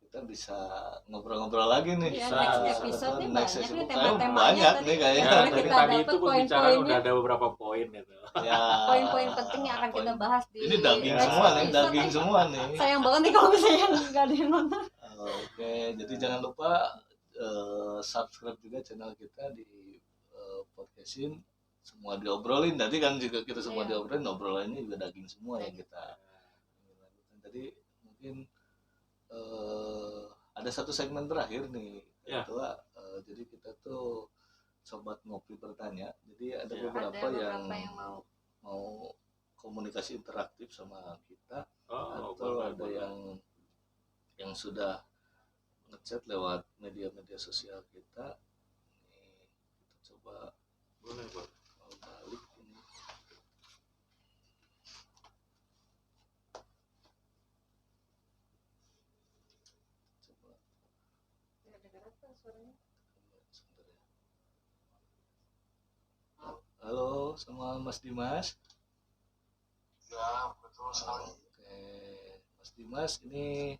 kita bisa ngobrol-ngobrol lagi nih. Ya, next episode nih banyak nih tema-temanya banyak tadi. nih kayaknya. Karena Dari kita tadi dapat itu pembicaraan poin-poinnya. udah ada beberapa poin gitu. Ya, Poin-poin penting yang akan kita bahas di ini daging next semua nih, episode. daging semua nih. Sayang banget nih kalau misalnya nggak ada yang nonton. Oke, jadi jangan lupa subscribe juga channel kita di podcastin semua diobrolin. Tadi kan juga kita semua Iya. diobrolin, obrolannya juga daging semua yang kita lakukan. Tadi mungkin ada satu segmen terakhir nih, Ya. Ketua. Jadi kita tuh sobat ngopi bertanya. Jadi ada Ya. beberapa Ada yang beberapa yang mau komunikasi interaktif sama kita. Oh, Atau boleh, ada boleh. yang sudah ngechat lewat media-media sosial kita. Ini kita coba Boleh. balik ini. Coba sebentar ya. Halo, sama Mas Dimas. Ya, betul sekali. Oke, Mas Dimas, ini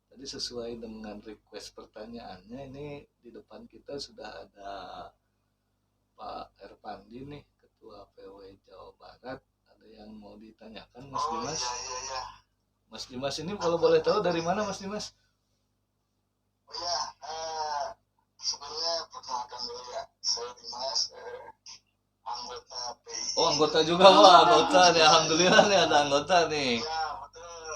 tadi sesuai dengan request pertanyaannya, ini di depan kita sudah ada Pak Erpandi nih, Ketua PW Jawa Barat. Ada yang mau ditanyakan, Mas Oh Dimas? iya. Mas Dimas ini kalau boleh tahu dari mana, Mas Dimas? Oh iya, sebenarnya perkenalkan dulu ya. Saya Dimas, anggota PI. Oh, anggota juga, Wah, anggota nih. Alhamdulillah nih ada anggota nih. Ya, betul.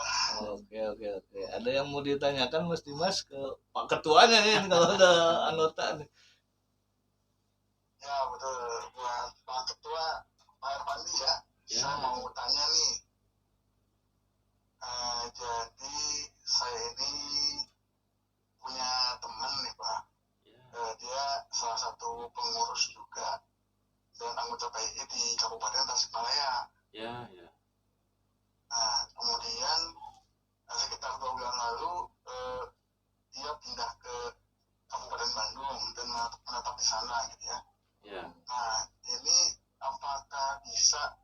Oke. Ada yang mau ditanyakan, Mas Dimas, ke Pak Ketuanya nih kalau ada anggota nih. Ya, betul. Buat Pak Ketua, Pak Erpandi ya. Ya. Saya mau tanya nih. Jadi saya ini punya teman nih Pak. Ya. Dia salah satu pengurus juga dan anggota PI di Kabupaten Tasikmalaya. Ya. Nah, kemudian sekitar 2 bulan lalu dia pindah ke Kabupaten Bandung dan menetap di sana gitu ya. Ya. Nah, ini apakah bisa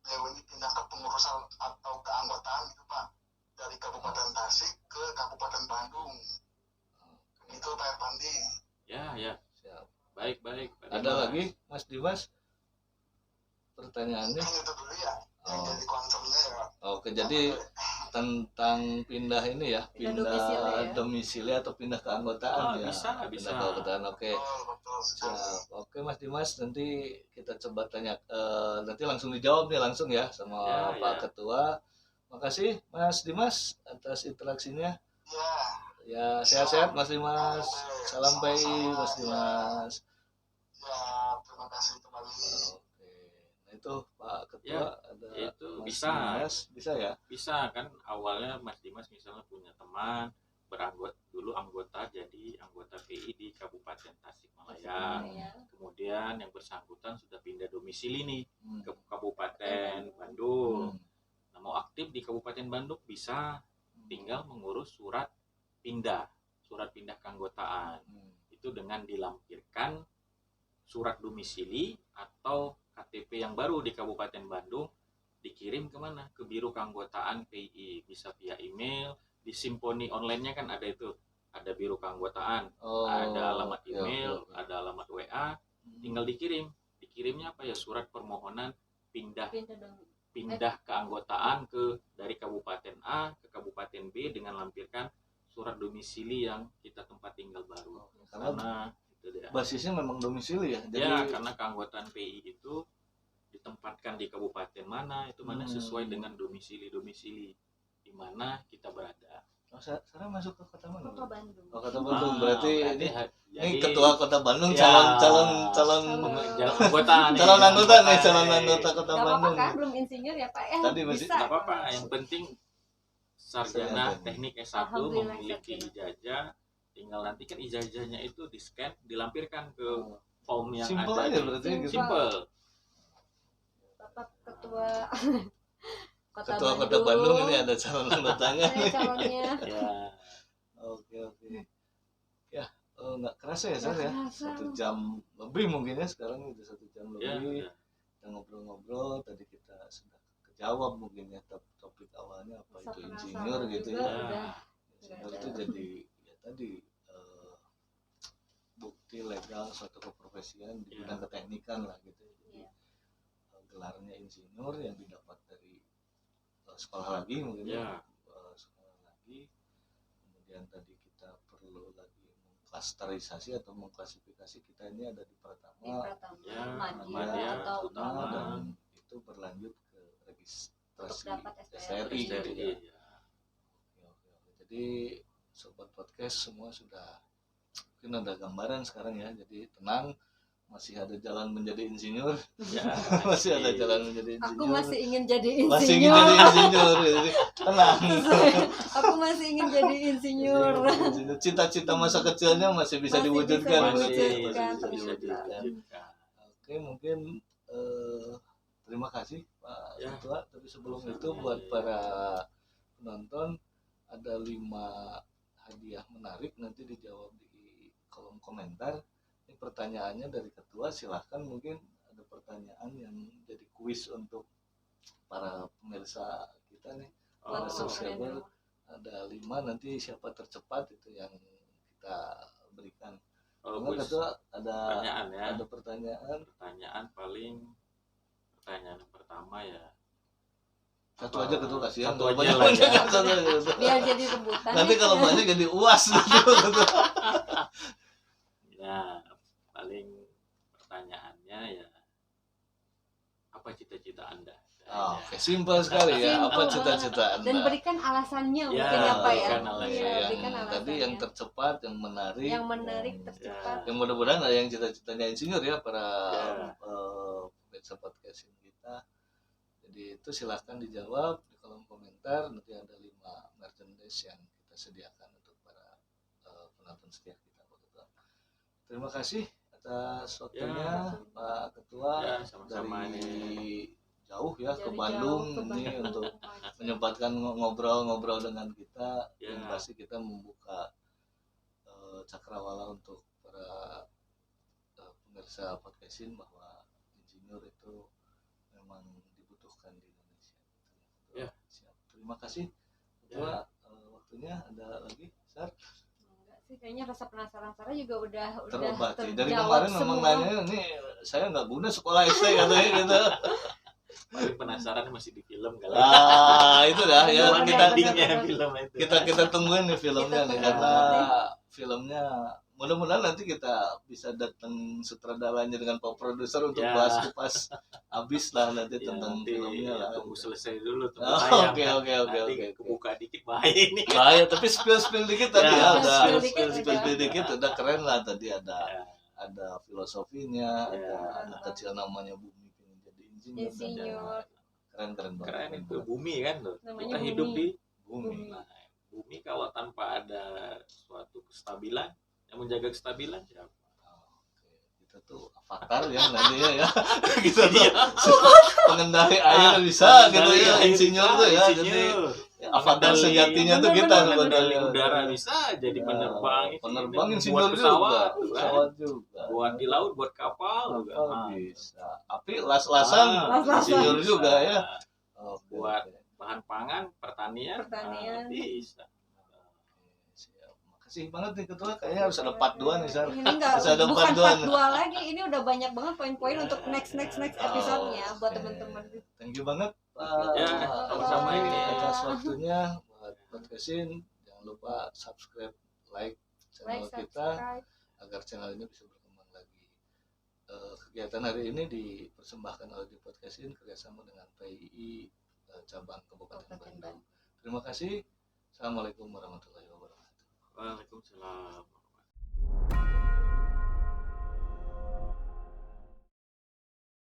beliau ini pindah ke pengurusan atau keanggotaan gitu Pak dari Kabupaten Tasik ke Kabupaten Bandung? Itu Pak Erpandi. Ya. Siap. Baik. Ada lagi, Mas Dimas? Pertanyaannya? Kan itu dulu ya yang jadi concernnya ya. Oke, jadi tentang pindah ini ya, Pindah domisili atau pindah keanggotaan Oh, ya. bisa. Pindah keanggotaan. Oke. Betul sekali. Siap. Oke, Mas Dimas, nanti kita coba tanya nanti langsung dijawab nih langsung ya sama Ya, Pak ya. Ketua. Makasih Mas Dimas atas interaksinya. Ya, Ya, sehat-sehat Mas Dimas. Salam PI Mas Dimas. ya terima kasih kembali. Oke. Nah, itu Pak Ketua Ya, ada itu Mas bisa. Dimas. Bisa ya? Bisa kan awalnya Mas Dimas misalnya punya teman dulu anggota jadi anggota PI di Kabupaten Tasikmalaya. Kemudian yang bersangkutan sudah pindah domisili nih Hmm. ke Kabupaten Bandung. Hmm. Nah, mau aktif di Kabupaten Bandung bisa, tinggal mengurus surat pindah keanggotaan. Itu dengan dilampirkan surat domisili atau KTP yang baru di Kabupaten Bandung dikirim kemana? Ke Biro Keanggotaan PI, bisa via email, di Simponi online-nya kan ada itu, ada Biro Keanggotaan, Oh, ada alamat ya, email, oke. ada alamat WA, tinggal dikirimnya apa ya, surat permohonan pindah keanggotaan dari Kabupaten A ke Kabupaten B dengan lampirkan surat domisili yang kita tempat tinggal baru. Karena Karena itu dia. basisnya memang domisili ya. Jadi Ya, karena keanggotaan PI itu ditempatkan di kabupaten mana, itu mana sesuai dengan domisili di mana kita berada. Sarah masuk ke kota mana? Kota Bandung. Oh, kota Bandung. Berarti ini jadi ketua kota Bandung, ya, calon calon anggota nih. calon anggota kota Gak apa-apa Bandung. kan, belum insinyur ya Pak ya. Tadi masih- bisa. Nggak apa-apa, yang penting sarjana teknik S1 Alhamdulillah, memiliki sarjana. ijazah, tinggal nanti kan ijazahnya itu di scan, dilampirkan ke form yang Simple ada. aja berarti gitu. Simple. Bapak ketua Ketua kota Bandung ini ada calon anggotanya. Saya calonnya. Ya, Oke. Ya, nggak kerasa ya Sar ya? Nggak kerasa. 1 jam lebih mungkin ya sekarang udah 1 jam ya, lebih. ya. Kita ngobrol-ngobrol, tadi kita sudah kejawab mungkin ya topik awalnya apa Rasa itu penasaran insinyur gitu juga ya. udah. Insinyur itu jadi ya tadi bukti legal suatu keprofesian di Ya. bidang keteknikan lah gitu. Jadi Iya. gelarnya insinyur yang didapat dari sekolah lagi mungkin Ya. sekolah lagi. Kemudian tadi kita perlu lagi mengklasterisasi atau mengklasifikasi kita ini ada di Di Pratama, Pratama, Ya, Madya Madya, atau Utama. dan itu berlanjut ke registrasi Untuk dapat STRI gitu STRI, ya. ya. Oke. Jadi sobat podcast semua sudah mungkin ada gambaran sekarang ya. Jadi tenang, masih ada jalan menjadi insinyur. Ya, Masih ada jalan menjadi insinyur. Aku masih ingin jadi Masih ingin insinyur. jadi insinyur. Jadi tenang. Aku masih ingin jadi insinyur. Cita-cita masa kecilnya masih bisa Masih diwujudkan. bisa berarti. diwujudkan, Masih bisa ternyata. diwujudkan. Oke, mungkin terima kasih Pak Ya. Ketua. Tapi sebelum Sama-sama. itu buat para penonton ada 5 hadiah menarik nanti dijawab di kolom komentar. Ini pertanyaannya dari Ketua, silahkan mungkin ada pertanyaan yang jadi kuis untuk para pemirsa kita nih, para Oh, subscriber. Ada 5 nanti siapa tercepat itu yang kita berikan. Oh, Karena Gus, Ketua ada pertanyaan ya. pertanyaan. Pertanyaan yang pertama ya. Satu aja Ketua kasihan. Satu kalau aja banyak lah ya. satu aja, Ketua. Biar jadi rebutan. Nanti ya. kalau banyak jadi UAS gitu. Ya, paling pertanyaannya ya, apa cita-cita Anda? Oh, oke, simpel sekali ya. Apa Simpel cita-cita banget. Dan Anda? berikan alasannya Ya, mungkin apa ya? berikan alasannya. Iya, yang berikan alasannya. tadi yang tercepat, yang menarik, Yang menarik, yang- tercepat. yang mudah-mudahan ada yang cita-citanya insinyur ya para Ya. pemirsa podcast kita. Jadi itu silahkan dijawab di kolom komentar. Nanti ada 5 merchandise yang kita sediakan untuk para penonton setia kita. Pak Ketua. Terima kasih atas waktunya Ya. Pak Ketua Ya, sama-sama dari ini. jauh ya ke Dari Bandung jauh ke ini Bandung. untuk menyempatkan ngobrol-ngobrol dengan kita. Ya. Yang pasti kita membuka cakrawala untuk para pemirsa podcastin bahwa insinyur itu memang dibutuhkan di Indonesia. Ya. Siap. Terima kasih Ketua. Waktunya ada lagi Sar Enggak sih, kayaknya rasa penasaran Sarah juga udah terobati. Dari terjawab kemarin memang semua. nanya ini saya nggak guna sekolah SD katanya gitu. Paling penasaran masih di film kali. Itu dah ya Benar, kita benar, benar. film itu. kita tungguin nih filmnya Kita nih tungguin karena banget filmnya mudah-mudahan nanti kita bisa datang sutradaranya dengan pak produser untuk Ya. bahas kupas habis lah nanti Ya, tentang nanti filmnya lah. tunggu selesai dulu tunggu Oh, tayang. oke, oke, oke, Nanti oke, oke. kebuka dikit bahaya ini. Bahaya tapi spill dikit tadi Ya, ada spill dikit udah keren lah tadi Ya. ada filosofinya, Ya. ada anak kecil namanya Bumi pengen jadi insinyur. Insinyur. Keren banget. Keren itu bumi kan tuh. Namanya Kita hidup bumi. di Bumi. nah, bumi kalau tanpa ada suatu kestabilan yang menjaga kestabilan siapa? Oke, kita tuh avatar ya nantinya ya. Kita tuh pengendali air bisa gitu Mengendali ya, air insinyur bisa, tuh ya. insinyur. Jadi ya, avatar Mengendali- sejatinya tuh kita benar-benar, Mengendali sebetulnya. udara bisa jadi Ya, penerbang itu, penerbang buat insinyur juga, pesawat, tuh kan. pesawat juga. Buat di laut, buat kapal juga. Kapal Nah, bisa. Api las-lasan Las-lasan. insinyur juga ya. Oke, Buat oke. bahan pangan, pertanian, Pertanian. bisa. Siap. Makasih banget nih ketua, kayaknya harus ada part 2 nih Sar. Ini enggak, Harus ada bukan part 2 part nih. 2 lagi. Ini udah banyak banget poin-poin Ya. untuk next Oh, episode-nya buat oke. teman-teman. Thank you banget Ya, sama-sama ini. atas waktunya buat podcastin. Jangan lupa subscribe, like channel Like, kita subscribe. agar channel ini bisa berkembang lagi. Kegiatan hari ini dipersembahkan oleh di podcastin kerjasama dengan PII cabang Kabupaten Kabupaten Bandung. Terima kasih. Assalamualaikum warahmatullahi wabarakatuh. Waalaikumsalam.